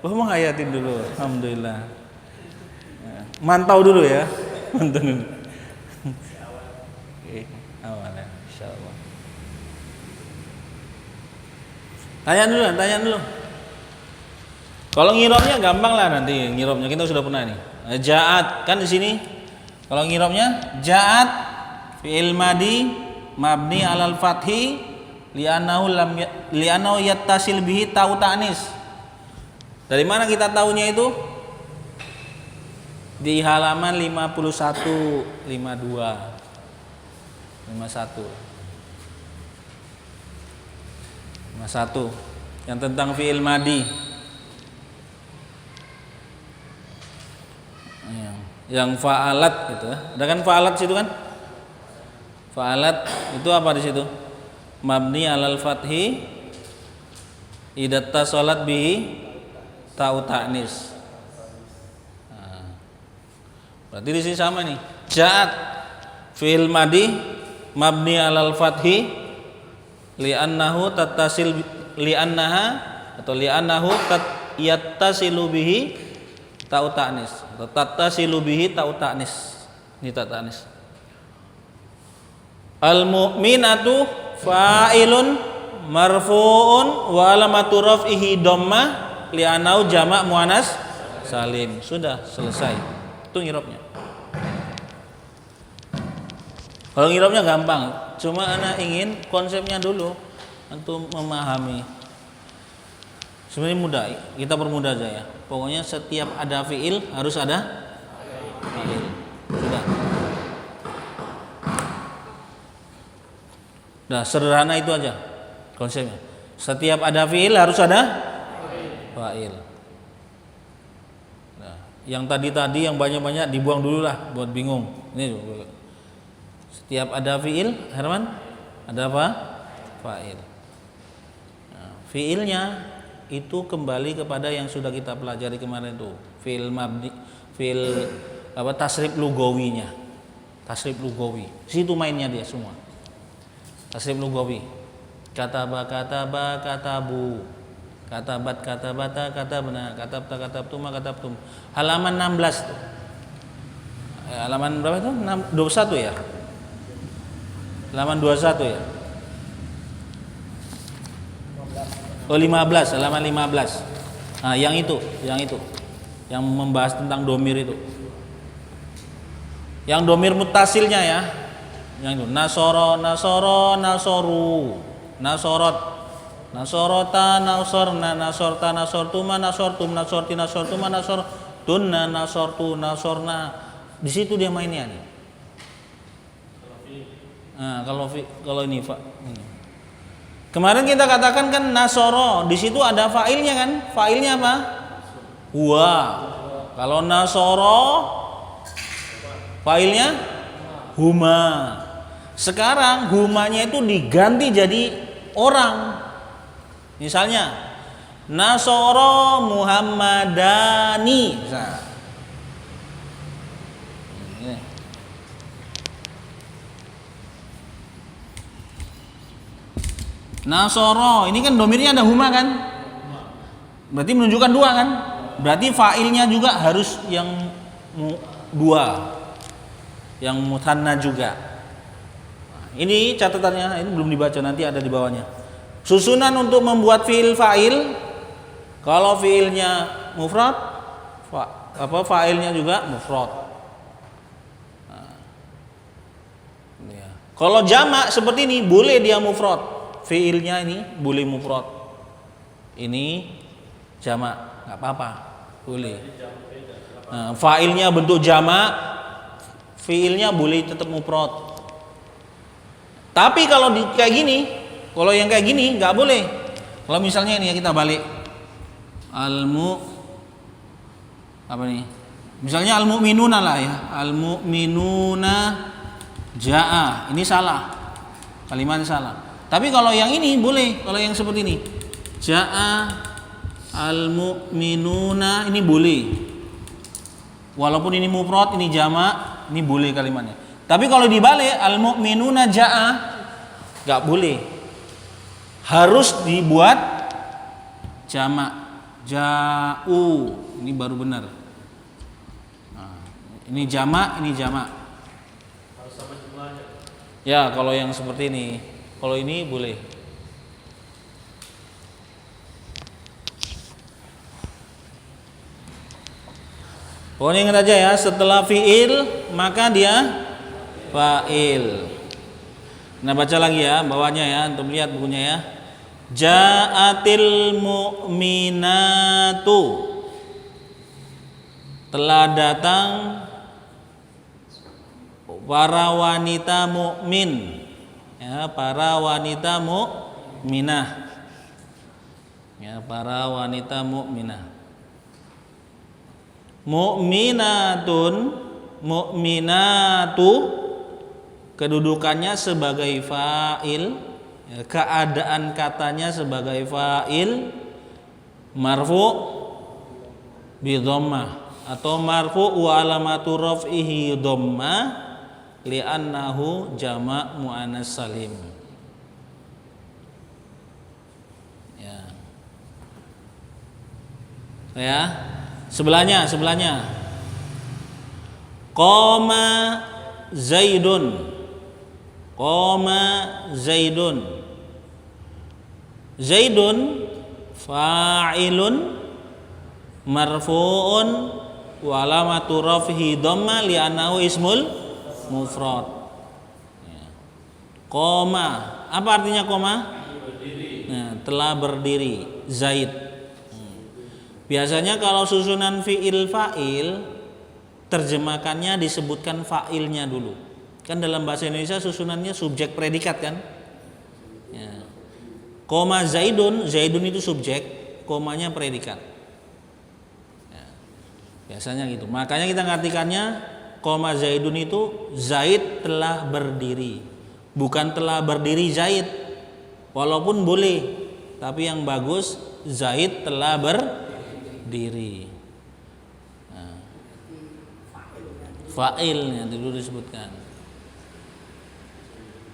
A: Menghayatin dulu. Alhamdulillah. Mantau dulu ya. Mantau dulu. Oke, awal ya, insyaallah. Tanya dulu. Kalau ngirobnya gampang lah nanti ngirobnya kita sudah pernah nih. Ja'at kan di sini. Kalau ngirobnya ja'at fi'il madi mabni alal fathi li'annahu yattasil bihi ta'u ta'nis. Dari mana kita tahunya itu? Di halaman 51, 52, 51. 51 yang tentang fi'il madi. Yang fa'alat gitu ya. Ada kan fa'alat situ kan? Fa'alat itu apa di situ? Mabni alal fathi idatta salat bihi ta'u ta'nis. Nah, berarti di sini sama nih. Ja'at fi'il madi mabni alal fathi li'annahu tattasil li'annaha atau li'annahu yattasilu bihi ta'u ta'nis atau tattasilu bihi ta'u ta'nis. Ini ta'u ta'nis. Al-mu'minatu fa'ilun marfu'un wa alamatu raf'ihi dhammah li'annahu jama' muannas salim. Sudah selesai. Itu ngirabnya. Kalau ngirabnya gampang, cuma anak ingin konsepnya dulu untuk memahami. Sebenarnya mudah, kita permudah aja ya. Pokoknya setiap ada fi'il harus ada fi'il. Sudah. Nah, sederhana itu aja konsepnya. Setiap ada fi'il harus ada fa'il. Nah, yang tadi yang banyak-banyak dibuang dulu lah buat bingung. Ini setiap ada fi'il, Herman, ada apa? Fa'il. Nah, fi'ilnya itu kembali kepada yang sudah kita pelajari kemarin itu. Fi'il mabni, fi'il apa tasrif lugawinya. Tasrif lugawi. Situ mainnya dia semua. Tasrif lugawi. Kataba, katabu. Katabat, katabata, katabna, katabta, katabtuma, katabtum. Halaman 16 tuh. Halaman berapa itu? 21 ya? Halaman 21 ya? Oh 15, halaman 15. Nah yang itu. Yang membahas tentang domir itu. Yang domir mutasilnya ya. Yang itu. Nasoro, nasoro, nasoru. Nasorot. Nasorota, nasorna, nasorta, nasortuma, nasortum, nasorti, nasortuma, nasortunna, nasortu, nasorna. Di situ dia mainnya nih. Nah, kalau ini Pak. Kemarin kita katakan kan nasoro, di situ ada failnya kan? Failnya apa? Huwa. Kalau nasoro, failnya huma. Sekarang humanya itu diganti jadi orang. Misalnya Nasoro Muhammadani. Nasoro, ini kan domirnya ada huma kan? Berarti menunjukkan dua kan? Berarti failnya juga harus yang dua, yang muthanna juga. Ini catatannya, ini belum dibaca, nanti ada di bawahnya. Susunan untuk membuat fiil fa'il, kalau fiilnya mufrad, fa'ilnya juga mufrad. Nah, ya. Kalau jamak seperti ini boleh dia mufrad, fiilnya ini boleh mufrad. Ini jamak, nggak apa-apa, boleh. Nah, fa'ilnya bentuk jamak, fiilnya boleh tetap mufrad. Tapi kalau kayak gini, kalau yang kayak gini nggak boleh. Kalau misalnya ini ya kita balik apa nih? Misalnya al-mu'minuna lah ya. Al-mu'minuna ja'a. Ini salah. Kalimatnya salah. Tapi kalau yang ini boleh. Kalau yang seperti ini. Ja'a al-mu'minuna ini boleh. Walaupun ini mufrad, ini jamak, ini boleh kalimatnya. Tapi kalau dibalik al-mu'minuna ja'a nggak boleh. Harus dibuat jamak, ja'u, ini baru benar. Nah, ini jamak, ini jamak.
D: Harus sama jumlahnya.
A: Ya, kalau yang seperti ini, kalau ini boleh. Pokoknya ingat aja ya, setelah fiil maka dia fa'il. Nah baca lagi ya, bawahnya ya, untuk lihat bukunya ya. Ja'atil mu'minatu, telah datang para wanita mukmin, ya, para wanita mukminah, ya, para wanita mukminah. Mu'minatun, mu'minatu kedudukannya sebagai fa'il, keadaan katanya sebagai fa'il, marfu bi dhammah atau marfu wa alamatu raf'ihi dhammah li'annahu jama' muannas salim. Ya. Sebelahnya qama zaidun, qama zaidun. Zaidun fa'ilun marfu'un wa alamatu raf'ihi dhamma li'annahu ismul mufrad. Qama, apa artinya qama? Nah, telah berdiri Zaid. Biasanya kalau susunan fi'il fa'il, terjemakannya disebutkan fa'ilnya dulu. Kan dalam bahasa Indonesia susunannya subjek predikat kan? Ya. Koma Zaidun, Zaidun itu subjek, komanya predikat. Ya. Biasanya gitu. Makanya kita ngartikannya koma Zaidun itu Zaid telah berdiri, bukan telah berdiri Zaid. Walaupun boleh, tapi yang bagus Zaid telah berdiri. Nah. Fa'ilnya dulu disebutkan.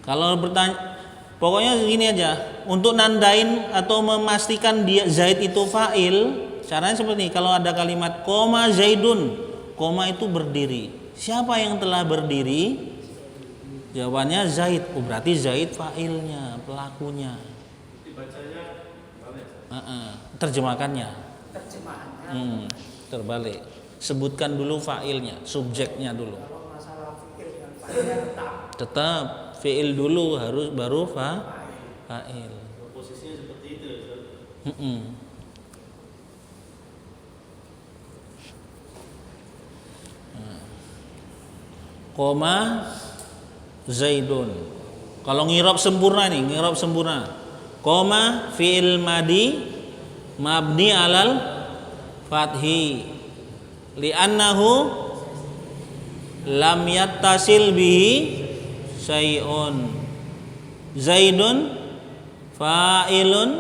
A: Kalau bertanya Pokoknya gini aja, untuk nandain atau memastikan dia Zaid itu fa'il, caranya seperti ini. Kalau ada kalimat koma Zaidun, koma itu berdiri. Siapa yang telah berdiri? Jawabannya Zaid. Oh, berarti Zaid fa'ilnya, pelakunya.
D: Dibacanya balik.
A: Terjemahkannya.
E: Terjemahannya.
A: Terbalik. Sebutkan dulu fa'ilnya, subjeknya dulu.
E: Kalau masalah fikir dengan fa'ilnya
A: Tetap fi'il dulu harus baru fa'il.
D: Posisinya seperti itu.
A: Koma Zaidun. Kalau ngirab sempurna nih, ngirab sempurna. Koma fi'il madi mabni alal fathi li'annahu lam yattasil bihi syai'un. Zaidun fa'ilun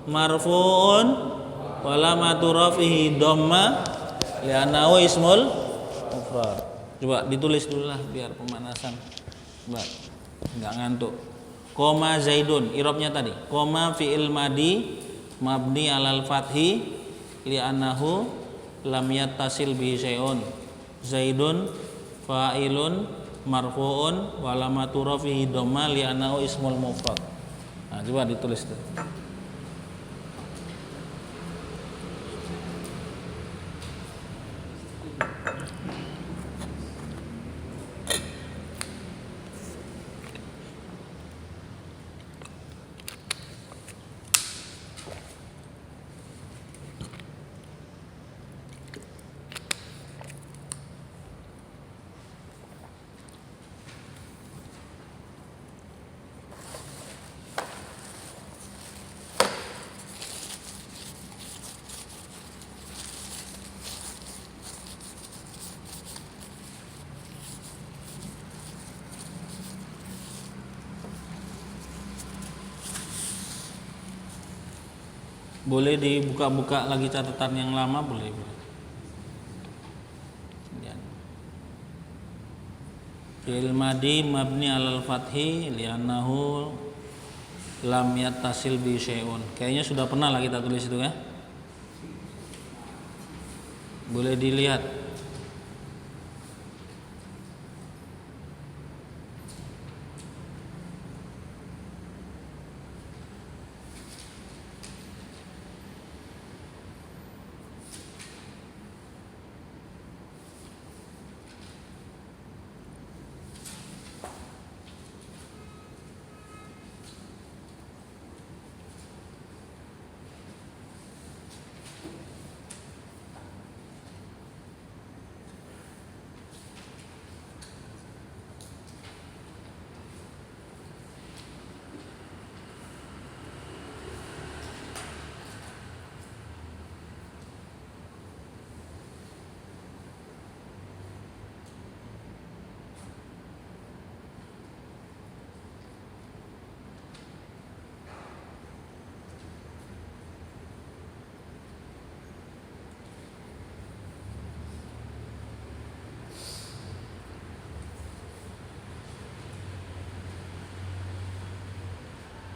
A: marfu'un wa lamatu rafihi dhamma li'annahu ismul mufrad. Coba ditulis dulu lah biar pemanasan. Coba enggak ngantuk. Koma Zaidun, irobnya tadi. Koma fi'il madi mabni alal fathi li'annahu lam yattasil bihi syai'un. Zaidun fa'ilun marfu'un wa lamatu rafihi dhamma li'annahu ismul mufrad. Nah, coba ditulis tuh. Boleh dibuka-buka lagi catatan yang lama, boleh. Fi'il madi mabni alal fathi li'annahu lam yattasil bi syai'un. Kayaknya sudah pernah lah kita tulis itu ya. Boleh dilihat.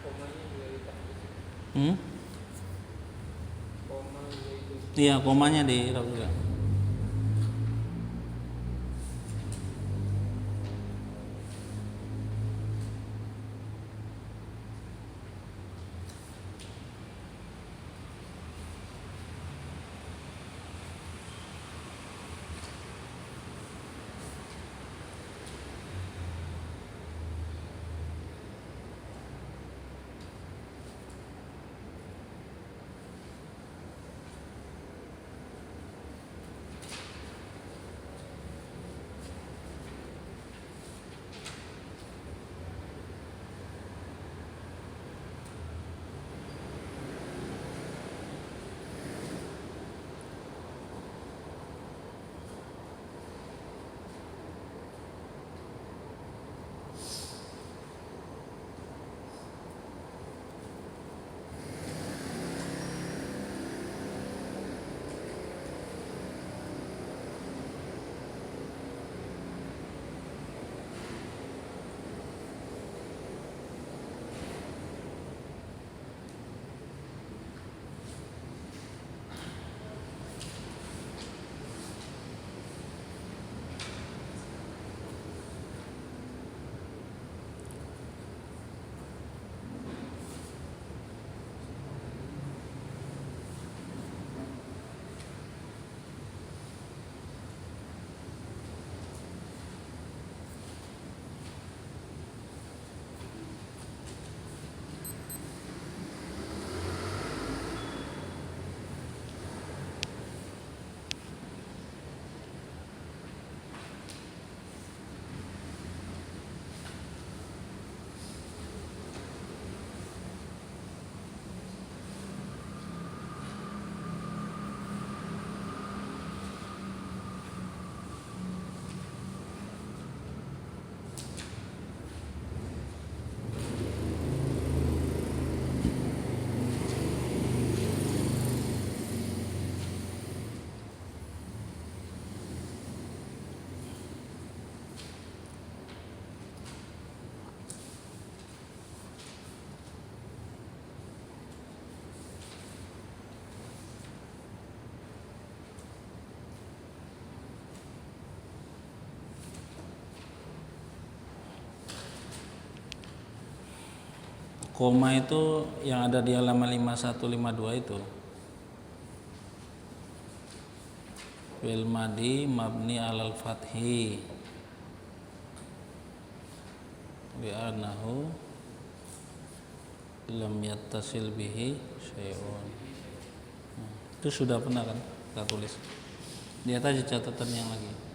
C: Komanya juga ditambah. Koma Zaidun.
A: Iya, komanya di Arab juga. Koma itu yang ada di halaman 5152 itu. Fil madi mabni alal fathi bi annahu lam yattasil bihi syai'un. Itu sudah pernah kan kita tulis. Lihat aja catatan yang lagi.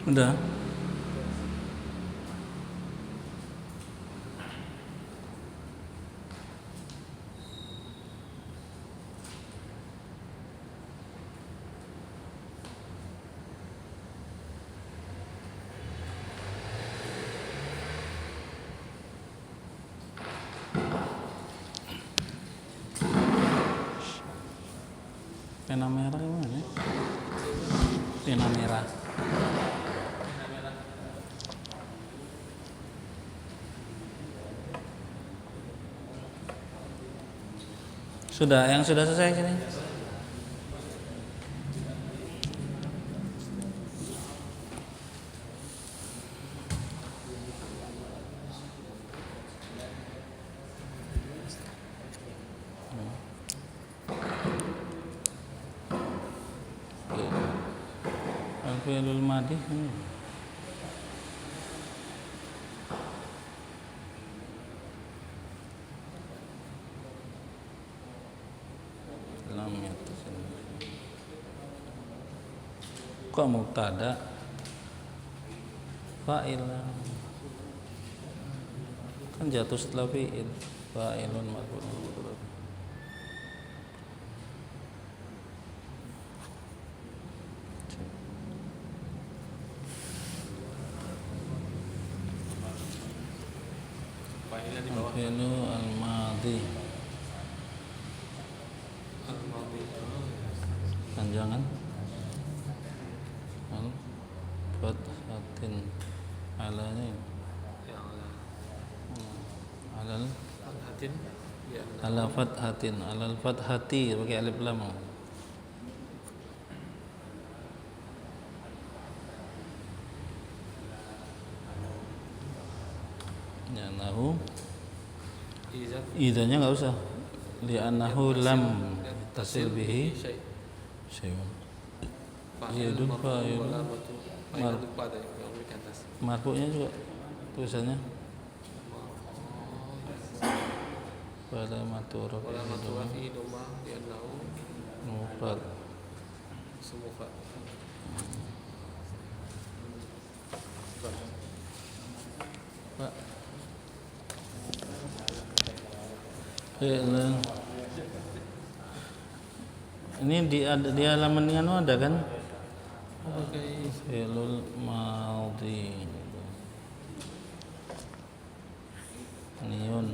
A: Udah. Pena merah gimana? Pena merah. Sudah, yang sudah selesai sini. Al-fi'lul madhi. kok mubtada fa'il kan jatuh setelah fi'il fa'ilun marfu'un
C: Fa'ilnya di bawah.
A: fi'lu al-madhi
C: Al-madhi.
A: panjangan al-fathatin alanya
C: Ya Allah.
A: alal
C: Al-hatin. Ya.
A: ala fathatin alal fathati pakai alif lam ya nahu
C: Izat.
A: idanya nggak usah li'annahu lam tasil bihi
C: syai'.
A: syai'un
C: Fa'il
A: Zaidun
C: marfu'
A: fa'ilun.
C: wala matu.
A: Mar-
C: Lupa tadi yang di atas.
A: marfu'nya juga tulisannya pada maturab
C: Wala matu wa fi doma li'annahu
A: mufrad
C: sumufa.
A: Pak fi'lan ini di halaman yang ada kan
C: Pakai
A: fi'lul madhi niun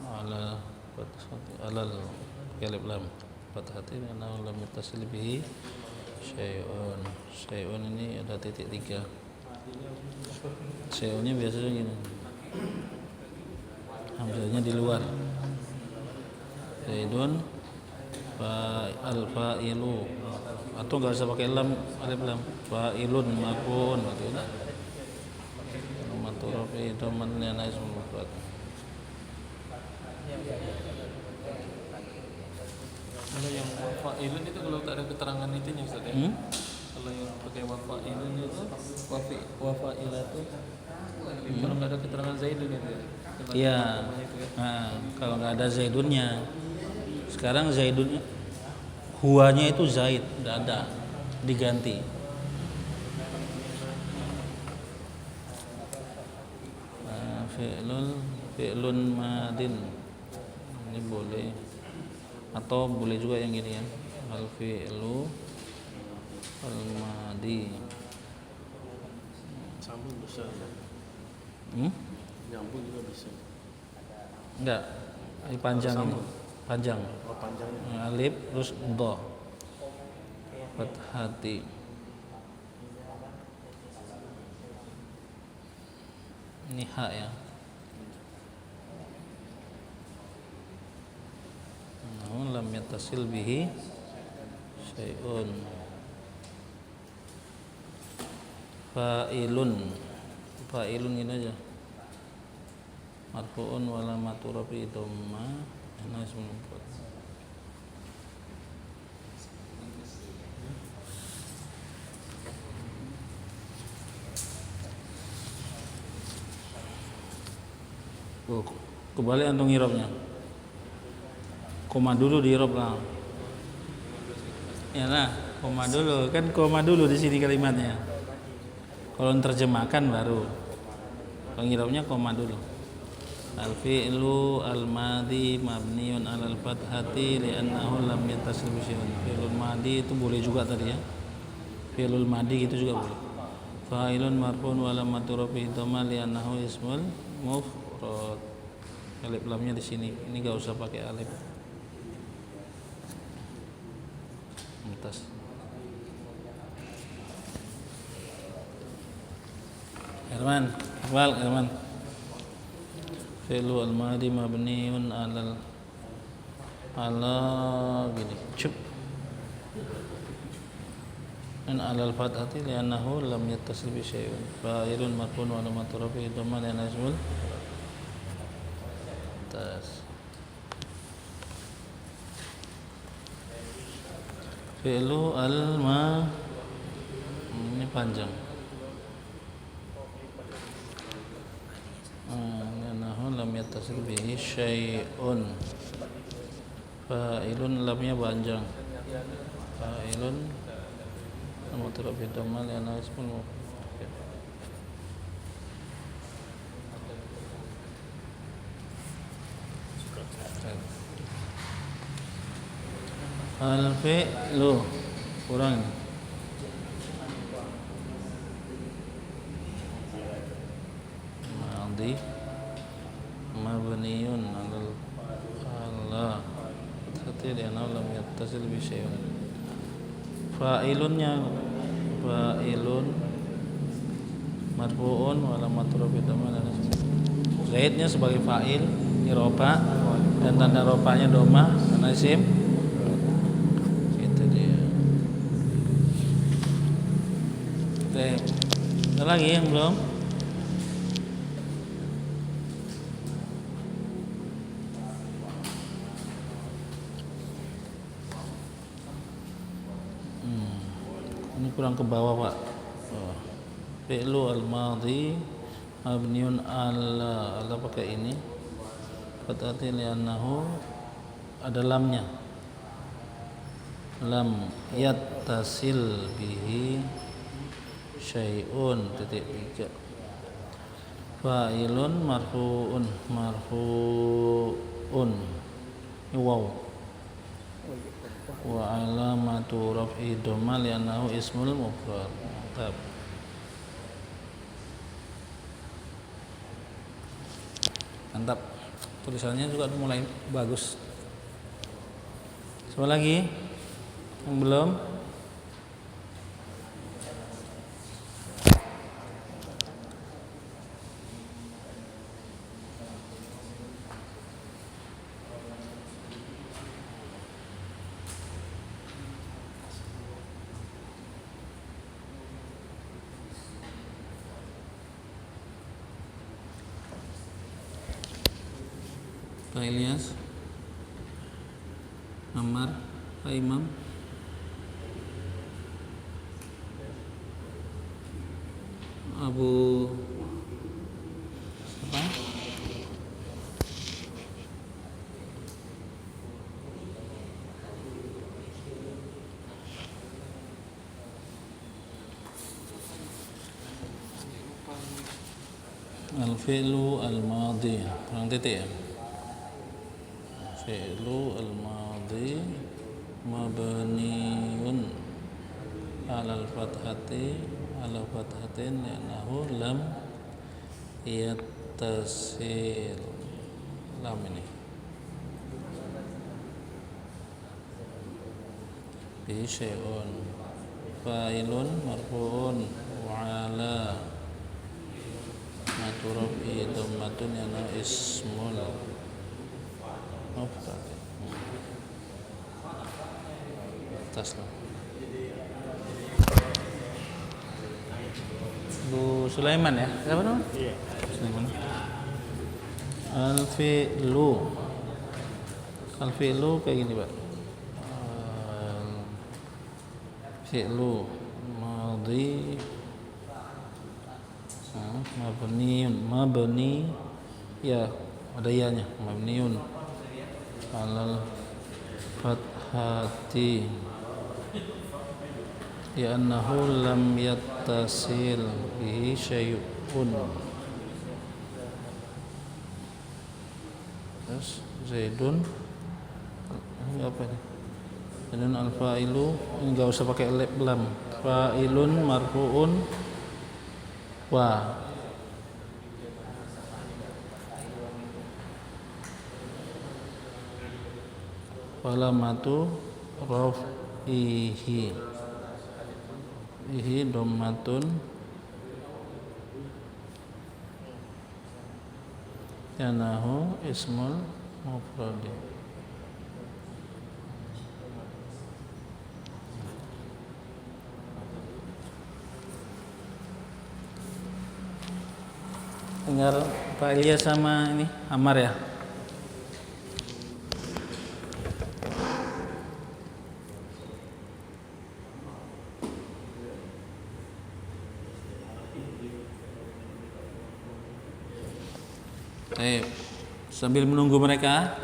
A: ala fathati alal kalib lam fathati karena lam mutasil bihi syai'un ini ada titik 3 syai'unnya biasanya gini hamzahnya di luar zaidun al-fa'ilu atau enggak usah pakai lam alif lam fa'ilun maf'un gitu kan maturafi doman yana ismul mufrad
C: kalau yang wafa'ilun itu kalau tak ada keterangan itu nya Ustaz ya. Kalau yang pakai wafa'ilun itu wafa'ilatu kalau nggak ada keterangan zaidun itu ya.
A: iya
C: Namanya itu ya.
A: nah, kalau nggak ada zaidunnya sekarang zaidunnya huanya itu zaid nggak ada diganti fi'lun madin ini boleh atau boleh juga yang gini ya al fi'lu al madi
D: Sambung bisa. Nyambung juga bisa.
A: enggak ini panjang ini panjang
D: Oh, panjangnya.
A: alif terus dha fathati ini ha ya namun lam yattasil bihi syai'un fa'ilun ini aja marfu'un wala maturafi dhamma ana ismul mufrad kembali antung irobnya koma dulu di irob lah ya lah koma dulu kan koma dulu di sini kalimatnya kalau terjemahkan baru kalau irobnya koma dulu al fi'lu al madhi mabniun alal fathati li'annahu lam yattasil bi syai'in fi'lul madhi itu boleh juga tadi ya fi'lul madhi gitu juga boleh fa'ilun marfu'un wa alamatu rafi'i dhamma li'annahu ismul mufrad alif lamnya di sini ini enggak usah pakai alif atas Herman Iqbal Herman fi'lu al-madi mabniun ala gini cup dan alal fathati li'annahu lam yattasil bi syai'in fa'ilun marfu'un wa alamatu rafi'i dhamma li'annahu ismul tas fi'lu al-ma ini panjang li'annahu lam yattasil bihi syai'un fa'ilun lamnya panjang fa'ilun
C: Al-Mu'taraf bi dhamma li'annahu ismul mufrad. Al-fi'lu kurang ini. Madhi mabniyun 'ala fathati li'annahu lam yattasil bi syai'in. Fa'ilunnya fa'ilun marfu'un wa alamat rafi'ah. Zaidnya sebagai fa'il iroba dan tanda rofanya doma karena isim. Itu dia. Oke. Ada lagi yang belum? Ini kurang ke bawah, Pak. Fi'lu al-madhi mabniun ala pakai ini. Fathati li'annahu ada lamnya. Lam yattasil bihi syai'un titik 3. Fa'ilun marfu'un ini waw. Wa alamatu raf'i dhamma li'annahu ismul mufrad. Mantap. Mantap. Tulisannya juga mulai bagus. Siapa lagi yang belum? Pak Ilyas, Ammar, Pak Imam, Abu apa? Al-fi'lu al-madhi. Kurang titik ya? Fi'lu al-madhi mabniun alal fathatin li'annahu lam yattasil. Lam ini bi syai'un fa'ilun marfu'un wa 'ala maturafi dhammatun yana ismul mufrad. Atas lah. Bu Sulaiman ya? Siapa namanya? Iya. Sulaiman. Al-fi'lu kayak gini, Pak. Fi'lu madhi mabni ya ada ianya mabniun alal fathati li'annahu lam yattasil bihi syai'un. Terus Zaidun ini apa ini? Zaidun al-fa'ilu, ini enggak usah pakai lam. Fa'ilun marfu'un wa walamatu raf'ihi dhammatun yanahu ismul mufrad. Dengar Pak Ilyas sama ini Ammar ya. Sambil menunggu mereka,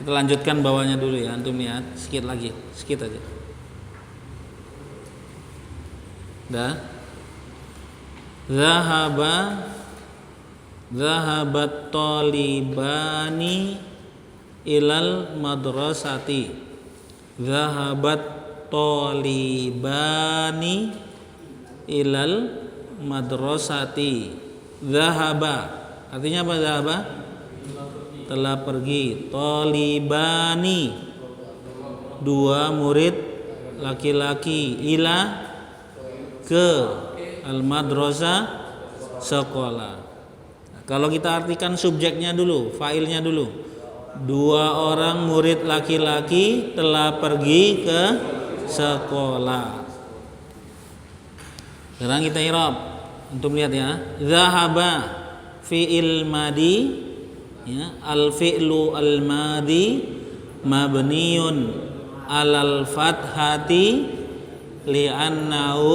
C: kita lanjutkan bawahnya dulu ya. Antum lihat sedikit lagi, sedikit aja.
A: Dah. Zahabat talibani ilal madrasati. Zahabat talibani ilal madrasati. Zahaba artinya apa? Zahaba telah pergi. Talibani dua murid laki-laki. Ila ke al madrasah sekolah. Nah, kalau kita artikan subjeknya dulu, failnya dulu. Dua orang murid laki-laki telah pergi ke sekolah. Sekarang kita i'rab. Untuk lihat ya. Zahaba fi'il madi, ya, al fi'lu al madi mabniun alal fathati li'annahu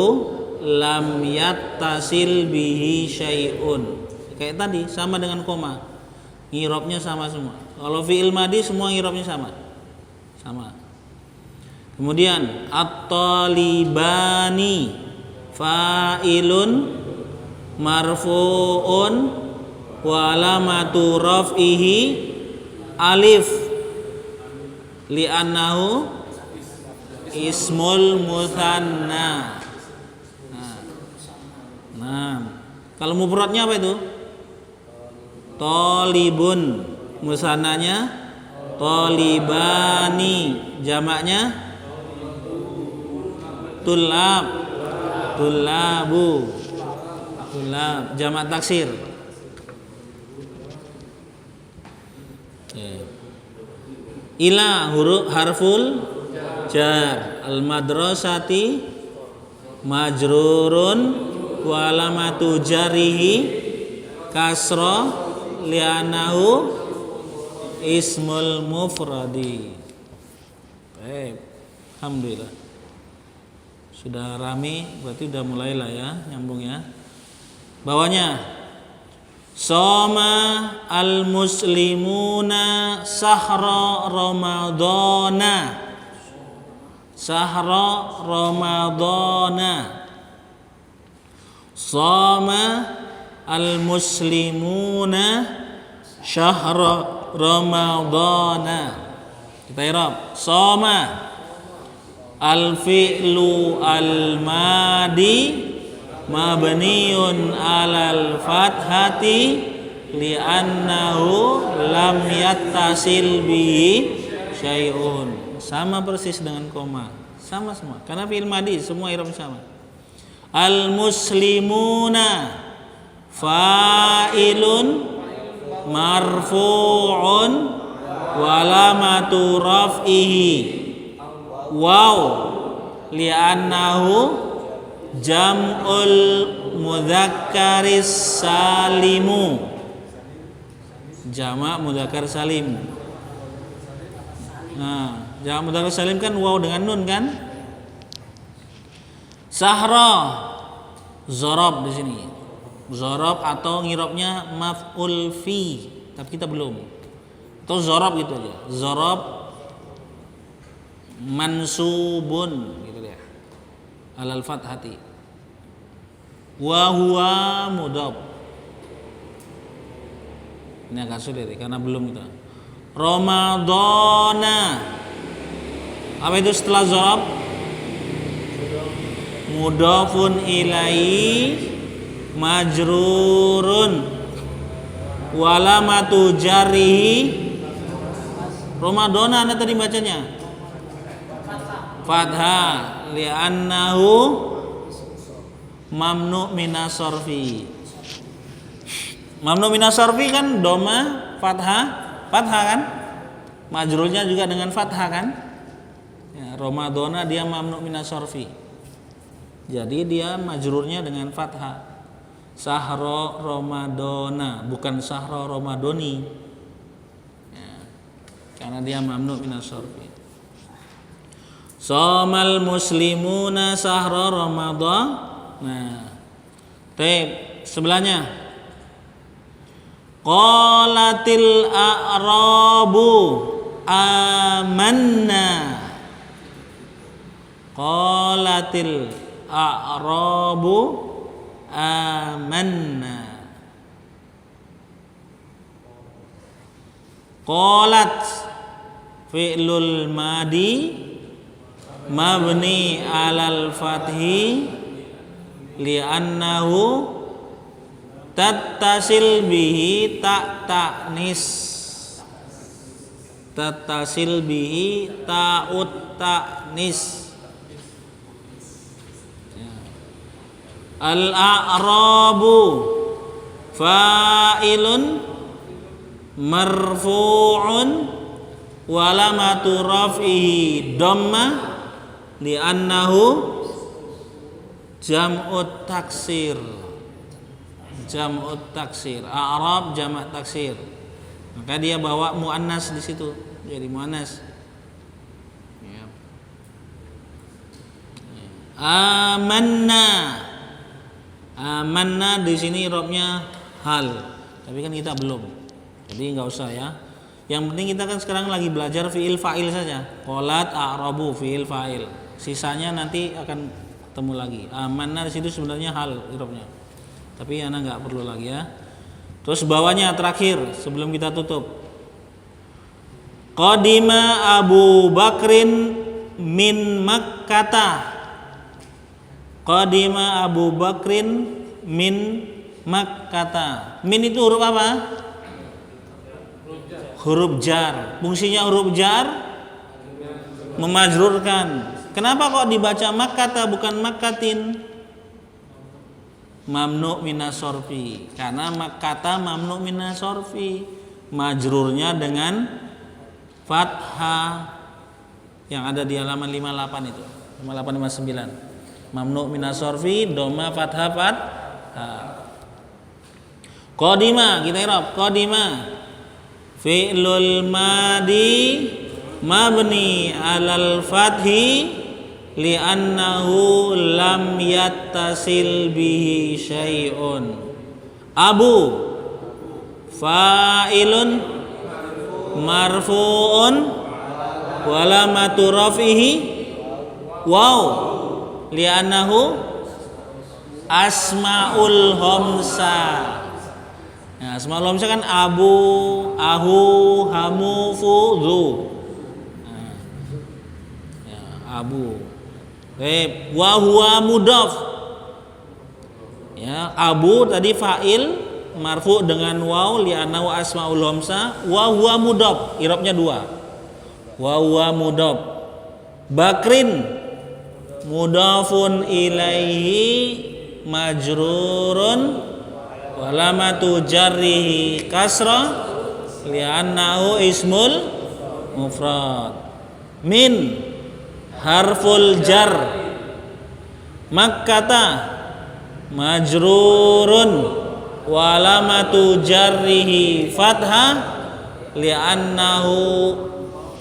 A: lam yattasil bihi syai'un. Kayak tadi sama dengan koma. I'rabnya sama semua. Kalau fi'il madi semua i'rabnya sama. Sama. Kemudian at-talibani fa'ilun marfu'un wa alamatu raf'ihi alif li'annahu ismul mutsanna. Nah, kalau mufradnya apa itu? Talibun, musannanya talibani, jamaknya tulab, tulabu, tulab, jamak taksir. Ila huruf harful jar, al madrasati majrurun wa alamatu jarihi kasra li'anahu ismul mufradi. Baik, alhamdulillah. Sudah rame, berarti udah mulailah ya nyambung ya. Bawahnya Soma al muslimuna sahra ramadana. Sahra ramadana. Soma al muslimuna syahra ramadana. Kita i'rab. Soma al fi'lu al madi mabniun alal fathati li'annahu lam yattasil bihi syai'un. Sama persis dengan koma. Sama semua. Karena fi'il madi semua i'rab sama. Al muslimuna fa'ilun marfu'un wa alamatu raf'ihi waw li'annahu jam'ul mudzakkaris salimu. Jamak mudzakkar salim. Nah, jamak mudzakkar salim kan waw dengan nun kan? Sahra zarab di sini. Zarab atau ngirabnya maf'ul fi, tapi kita belum. Atau zarab gitu aja. Zarab mansubun gitu ya. Alal fathati wa huwa mudhaf. Ini agak sulit ya, karena belum kita. Ramadana. Apa itu setelah zarab? Mudhafun ilaihi majrurun walamatu jarihi. Ramadana Anda tadi bacanya fathah li'annahu mamnu minas sarfi. Mamnu minas sarfi kan doma fathah kan, majrurnya juga dengan fathah kan ya. Ramadana dia mamnu minas sarfi, jadi dia majrurnya dengan fathah. Sahro Ramadana bukan sahro Ramadoni ya, karena dia mamnu minas sarfi. Somal muslimuna sahra Ramadan. Nah, sebelahnya qalatil a'rabu amanna. Qalatil a'rabu amanna. Qalat fi'lul madi mabni alal fathi li'annahu tattasil bihi ta'nis, tattasil bihi ta'ut ta'nis. Al-a'rabu fa'ilun marfu'un walamatu raf'ihi dhamma li'annahu jam'ut taksir. Jam'ut taksir, a'rab jamak taksir. Maka dia bawa muannas di situ, jadi muannas. Ya. Amanna. Amanna di sini robnya hal, tapi kan kita belum, jadi nggak usah ya. Yang penting kita kan sekarang lagi belajar fiil fa'il saja. Qalat a'rabu fiil fa'il. Sisanya nanti akan ketemu lagi. Amanna di situ sebenarnya hal robnya, tapi anak nggak perlu lagi ya. Terus bawahnya terakhir sebelum kita tutup. Qadima Abu Bakrin min Makkata. Qadima Abu Bakrin min Makkata. Min itu huruf apa? Huruf jar. Fungsinya huruf jar memajrurkan. Kenapa kok dibaca Makkata bukan Makkatin? Mamnu minas sorfi. Karena Makkata mamnu minas sorfi. Majrurnya dengan fathah yang ada di halaman 58 itu. 58 59. Mamnu minas sorfi dhamma fathah fathah. Qadima kita i'rab. Qadima fi'lul madi mabni alal fathi li'annahu lam yattasil bihi syai'un. Abu fa'ilun marfu'un walamatu raf'ihi waw li'annahu asma'ul khamsa. Nah, asma'ul khamsa kan abu, ahu, hamu, fu, zu. Nah, ya, abu. Wa huwa mudhaf. Ya, abu tadi fa'il marfu dengan waw li'annahu asma'ul khamsa, wa huwa mudhaf. I'rabnya 2. Wa huwa mudhaf. Bakrin mudhafun ilaihi majrurun walamatu jarrihi kasra li'annahu ismul mufrad. Min harful jar. Makkata majrurun walamatu jarrihi fathah li'annahu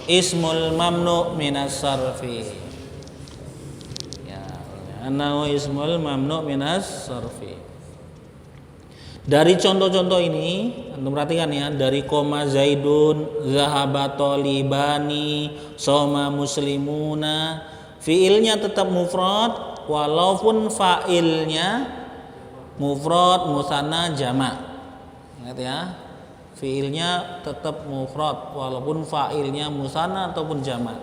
A: ismul mamnu minas sarfi. Annahu ismul mamnu minas sarfi. Dari contoh-contoh ini antum perhatikan ya, dari koma zaidun, zahaba talibani, soma muslimuna, fiilnya tetap mufrad walaupun fa'ilnya mufrad musanna jamak. Ingat ya, fiilnya tetap mufrad walaupun fa'ilnya musanna ataupun jamak.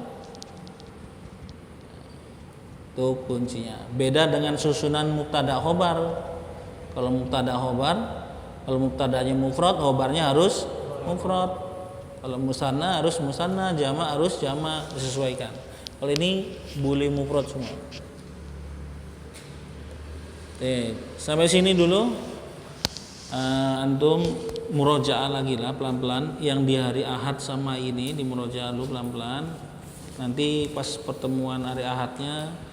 A: Itu kuncinya. Beda dengan susunan mubtada khobar. Kalau mubtada khobar, kalau mubtadanya mufrad, khobarnya harus mufrad. Kalau musanna harus musanna, jamak harus jamak, disesuaikan. Kalau ini boleh mufrad semua. Oke, sampai sini dulu. Antum murojaah lagi lah pelan-pelan. Yang di hari Ahad sama ini di murojaah dulu pelan-pelan. Nanti pas pertemuan hari Ahadnya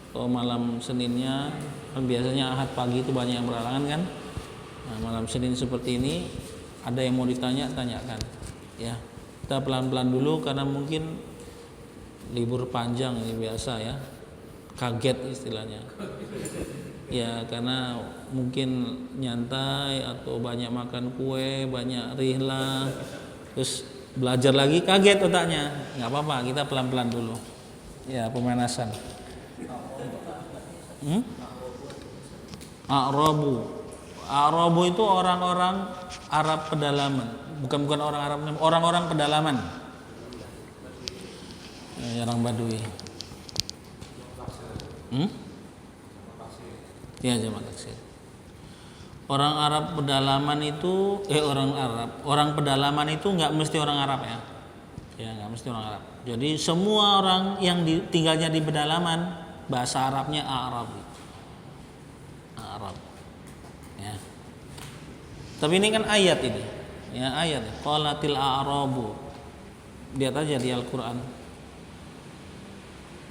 A: atau malam Seninnya, kan biasanya Ahad pagi itu banyak yang berhalangan kan. Nah, malam Senin seperti ini ada yang mau ditanya, tanyakan ya. Kita pelan-pelan dulu karena mungkin libur panjang ini biasa ya, kaget istilahnya ya, karena mungkin nyantai atau banyak makan kue, banyak rihlah, terus belajar lagi kaget otaknya. Nggak apa-apa, kita pelan-pelan dulu ya, pemanasan. A'rabu itu orang-orang Arab pedalaman, bukan orang Arab, orang-orang pedalaman. Orang Badui. Ya, jamak taksir. Orang Arab pedalaman itu orang pedalaman itu nggak mesti orang Arab ya. Ya, nggak mesti orang Arab. Jadi semua orang yang tinggalnya di pedalaman bahasa Arabnya Arab. Ya. Tapi ini kan ayat ini. Ya, ayat. Qalatil a'rabu. Lihat aja di Al-Qur'an.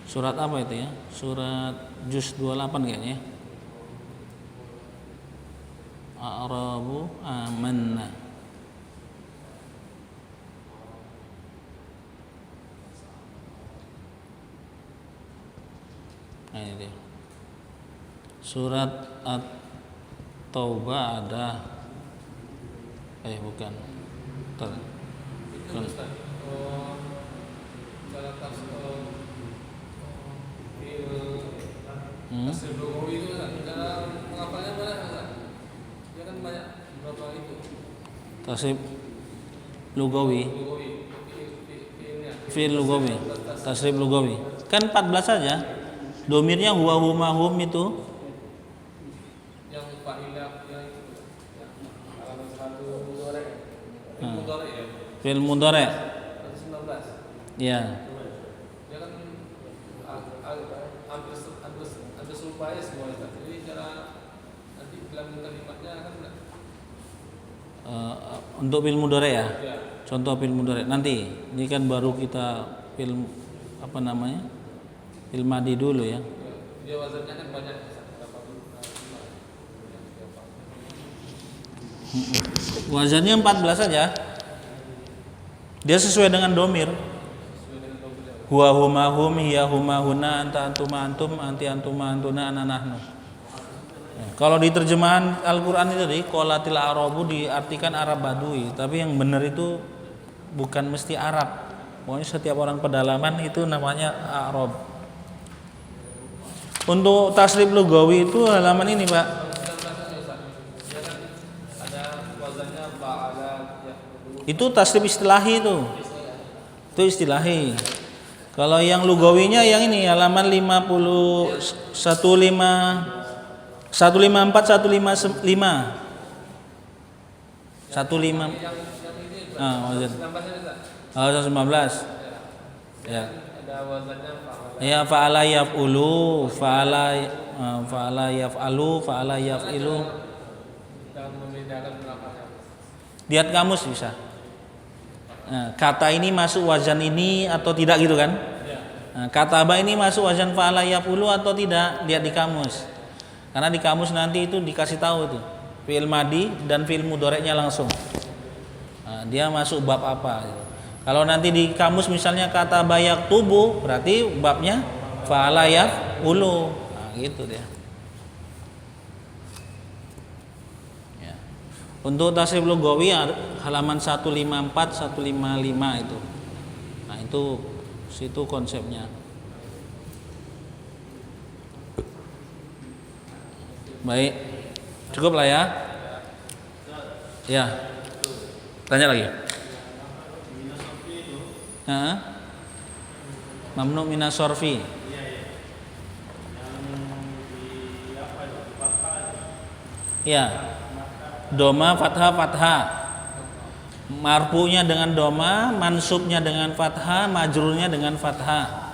A: Surat apa itu ya? Surat Juz 28 kayaknya. A'rabu amanna. Nah, ini dia. Surat At-Taubah ada. Bukan.
C: Tasrif lugawi itu kan cara menghafalnya mana? Dia kan banyak berapa itu?
A: Tasrif lugawi. Fi'il lugawi. Tasrif lugawi. Kan 14 saja. Domirnya huwa huma hum itu.
C: Yang fa'ilah yang itu. Halaman 1 mudhari'. Mudhari' ya.
A: Fi'il mudhari'.
C: 19.
A: Ya.
C: Dia kan hampir serupa ya semua itu. Jadi cara nanti bilang kalimatnya kan
A: Untuk fi'il mudhari' ya.
C: ya.
A: Contoh fi'il mudhari'. Nanti ini kan baru kita fi'il apa namanya? Fi'il madi dulu ya.
C: Dia wazannya kan banyak.
A: Wazannya 14 saja. Dia sesuai dengan domir. Huwa huma hum, hiya huma huna, anta antuma antum, anti antuma antuna, ana nahnu. Ya, kalau di terjemahan Al-Qur'an itu tadi qalatil a'rabu diartikan Arab Badui, tapi yang benar itu bukan mesti Arab. Pokoknya setiap orang pedalaman itu namanya Arab. Untuk tasrif lugawi itu halaman ini, Pak. Itu tasrif istilahi itu. Itu istilahi. Kalau yang lugawinya yang ini halaman 50 154 155 wazan. 19. Ya.
C: Ada wazannya
A: Ya fa'ala yaf'ulu, fa'ala yaf'alu, fa'ala yaf'ilu.
C: kita membedakan berapanya.
A: Lihat kamus bisa. Nah, kata ini masuk wazan ini atau tidak gitu kan? Nah, kata apa ini masuk wazan fa'ala yaf'ulu atau tidak? Lihat di kamus. Karena di kamus nanti itu dikasih tahu itu fi'il madi dan fi'il mudhari'nya langsung. Nah, dia masuk bab apa gitu. Kalau nanti di kamus misalnya kata bayak tubuh, berarti babnya fa'ala yaf'ulu. Nah, gitu dia. Ya. Untuk tasrif lugawi halaman 154 155 itu. Nah, itu situ konsepnya. Baik. Cukup lah ya. Ya. Tanya lagi. Mamnu minas sorfi. Ya. Doma fathah fathah. Marfu'nya dengan doma, mansubnya dengan fathah, majrurnya dengan fathah.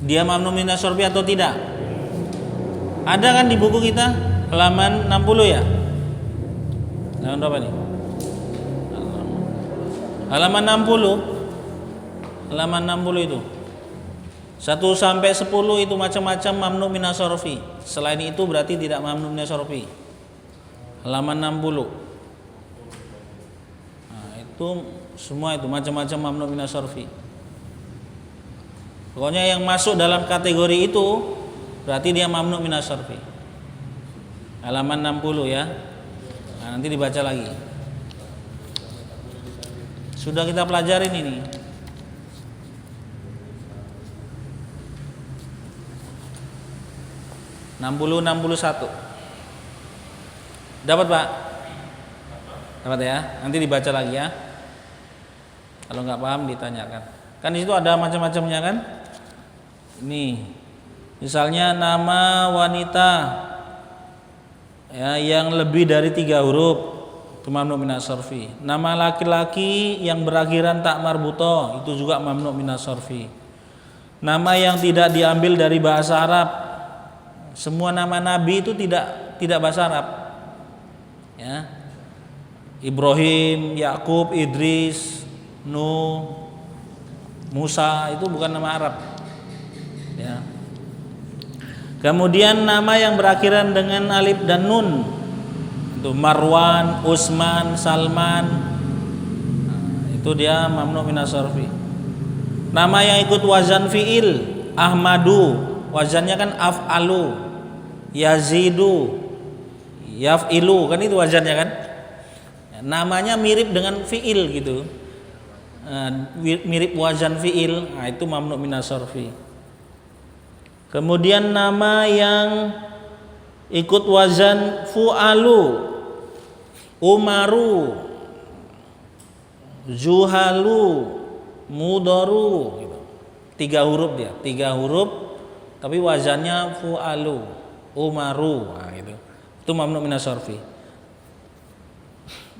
A: Dia mamnu minas sorfi atau tidak? Ada kan di buku kita halaman 60 ya? Halaman berapa nih? Halaman 60. Halaman 60 itu. 1 sampai 10 itu macam-macam mamnu minas sorfi. Selain itu berarti tidak mamnu minas sorfi. Halaman 60. Nah, itu semua itu macam-macam mamnu minas sorfi. Pokoknya yang masuk dalam kategori itu berarti dia mamnu minas sorfi. Halaman 60 ya. Nah, nanti dibaca lagi. Sudah kita pelajarin ini. (60, 61). Dapat, Pak? Dapat ya? Nanti dibaca lagi ya. Kalau nggak paham ditanyakan. Kan di situ ada macam-macamnya kan? Ini, misalnya nama wanita ya, yang lebih dari 3 huruf itu mamnu minas sorfi. Nama laki-laki yang berakhiran tak marbuto itu juga mamnu minas sorfi. Nama yang tidak diambil dari bahasa Arab. Semua nama nabi itu tidak bahasa Arab. Ya. Ibrahim, Yakub, Idris, Nuh, Musa itu bukan nama Arab. Ya. Kemudian nama yang berakhiran dengan alif dan nun itu Marwan, Utsman, Salman, itu dia mamnu minas sorfi. Nama yang ikut wazan fiil Ahmadu, wazannya kan af'alu, Yazidu, yaf'ilu, kan itu wazannya kan. Namanya mirip dengan fiil gitu, mirip wazan fiil, nah itu mamnu minas sorfi. Kemudian nama yang ikut wazan fu'alu, Umaru, Zuhalu, Mudaru gitu. 3 huruf dia, 3 huruf tapi wazannya fu'alu, Umaru, nah gitu. Itu mamnu minas sorfi.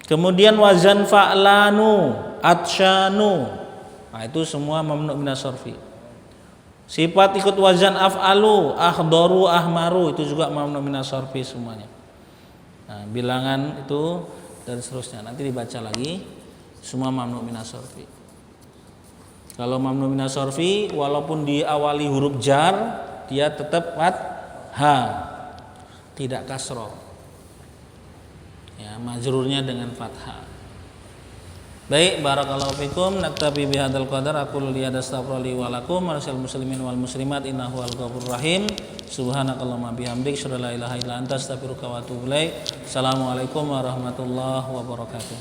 A: Kemudian wazan fa'lanu, atsyanu, nah itu semua mamnu minas sorfi. Sifat ikut wazan af'alu, akhdaru, ahmaru itu juga mamnu minas sorfi semuanya. Nah, bilangan itu dan seterusnya nanti dibaca lagi, semua mamnu minas sorfi. Kalau mamnu minas sorfi walaupun diawali huruf jar dia tetap fathah, tidak kasroh. Ya, majrurnya dengan fathah. Baik, barakallahu fikum, naktabi bihadzal qadar, aqulu li astaghfirullahi wa lakum wa lisal muslimin wal muslimat innahu wal ghafurur rahim. Subhanakallahumma bihamdik, asyhadu an la ilaha illa anta, astaghfiruka wa atubu ilaik. Assalamualaikum warahmatullahi wabarakatuh.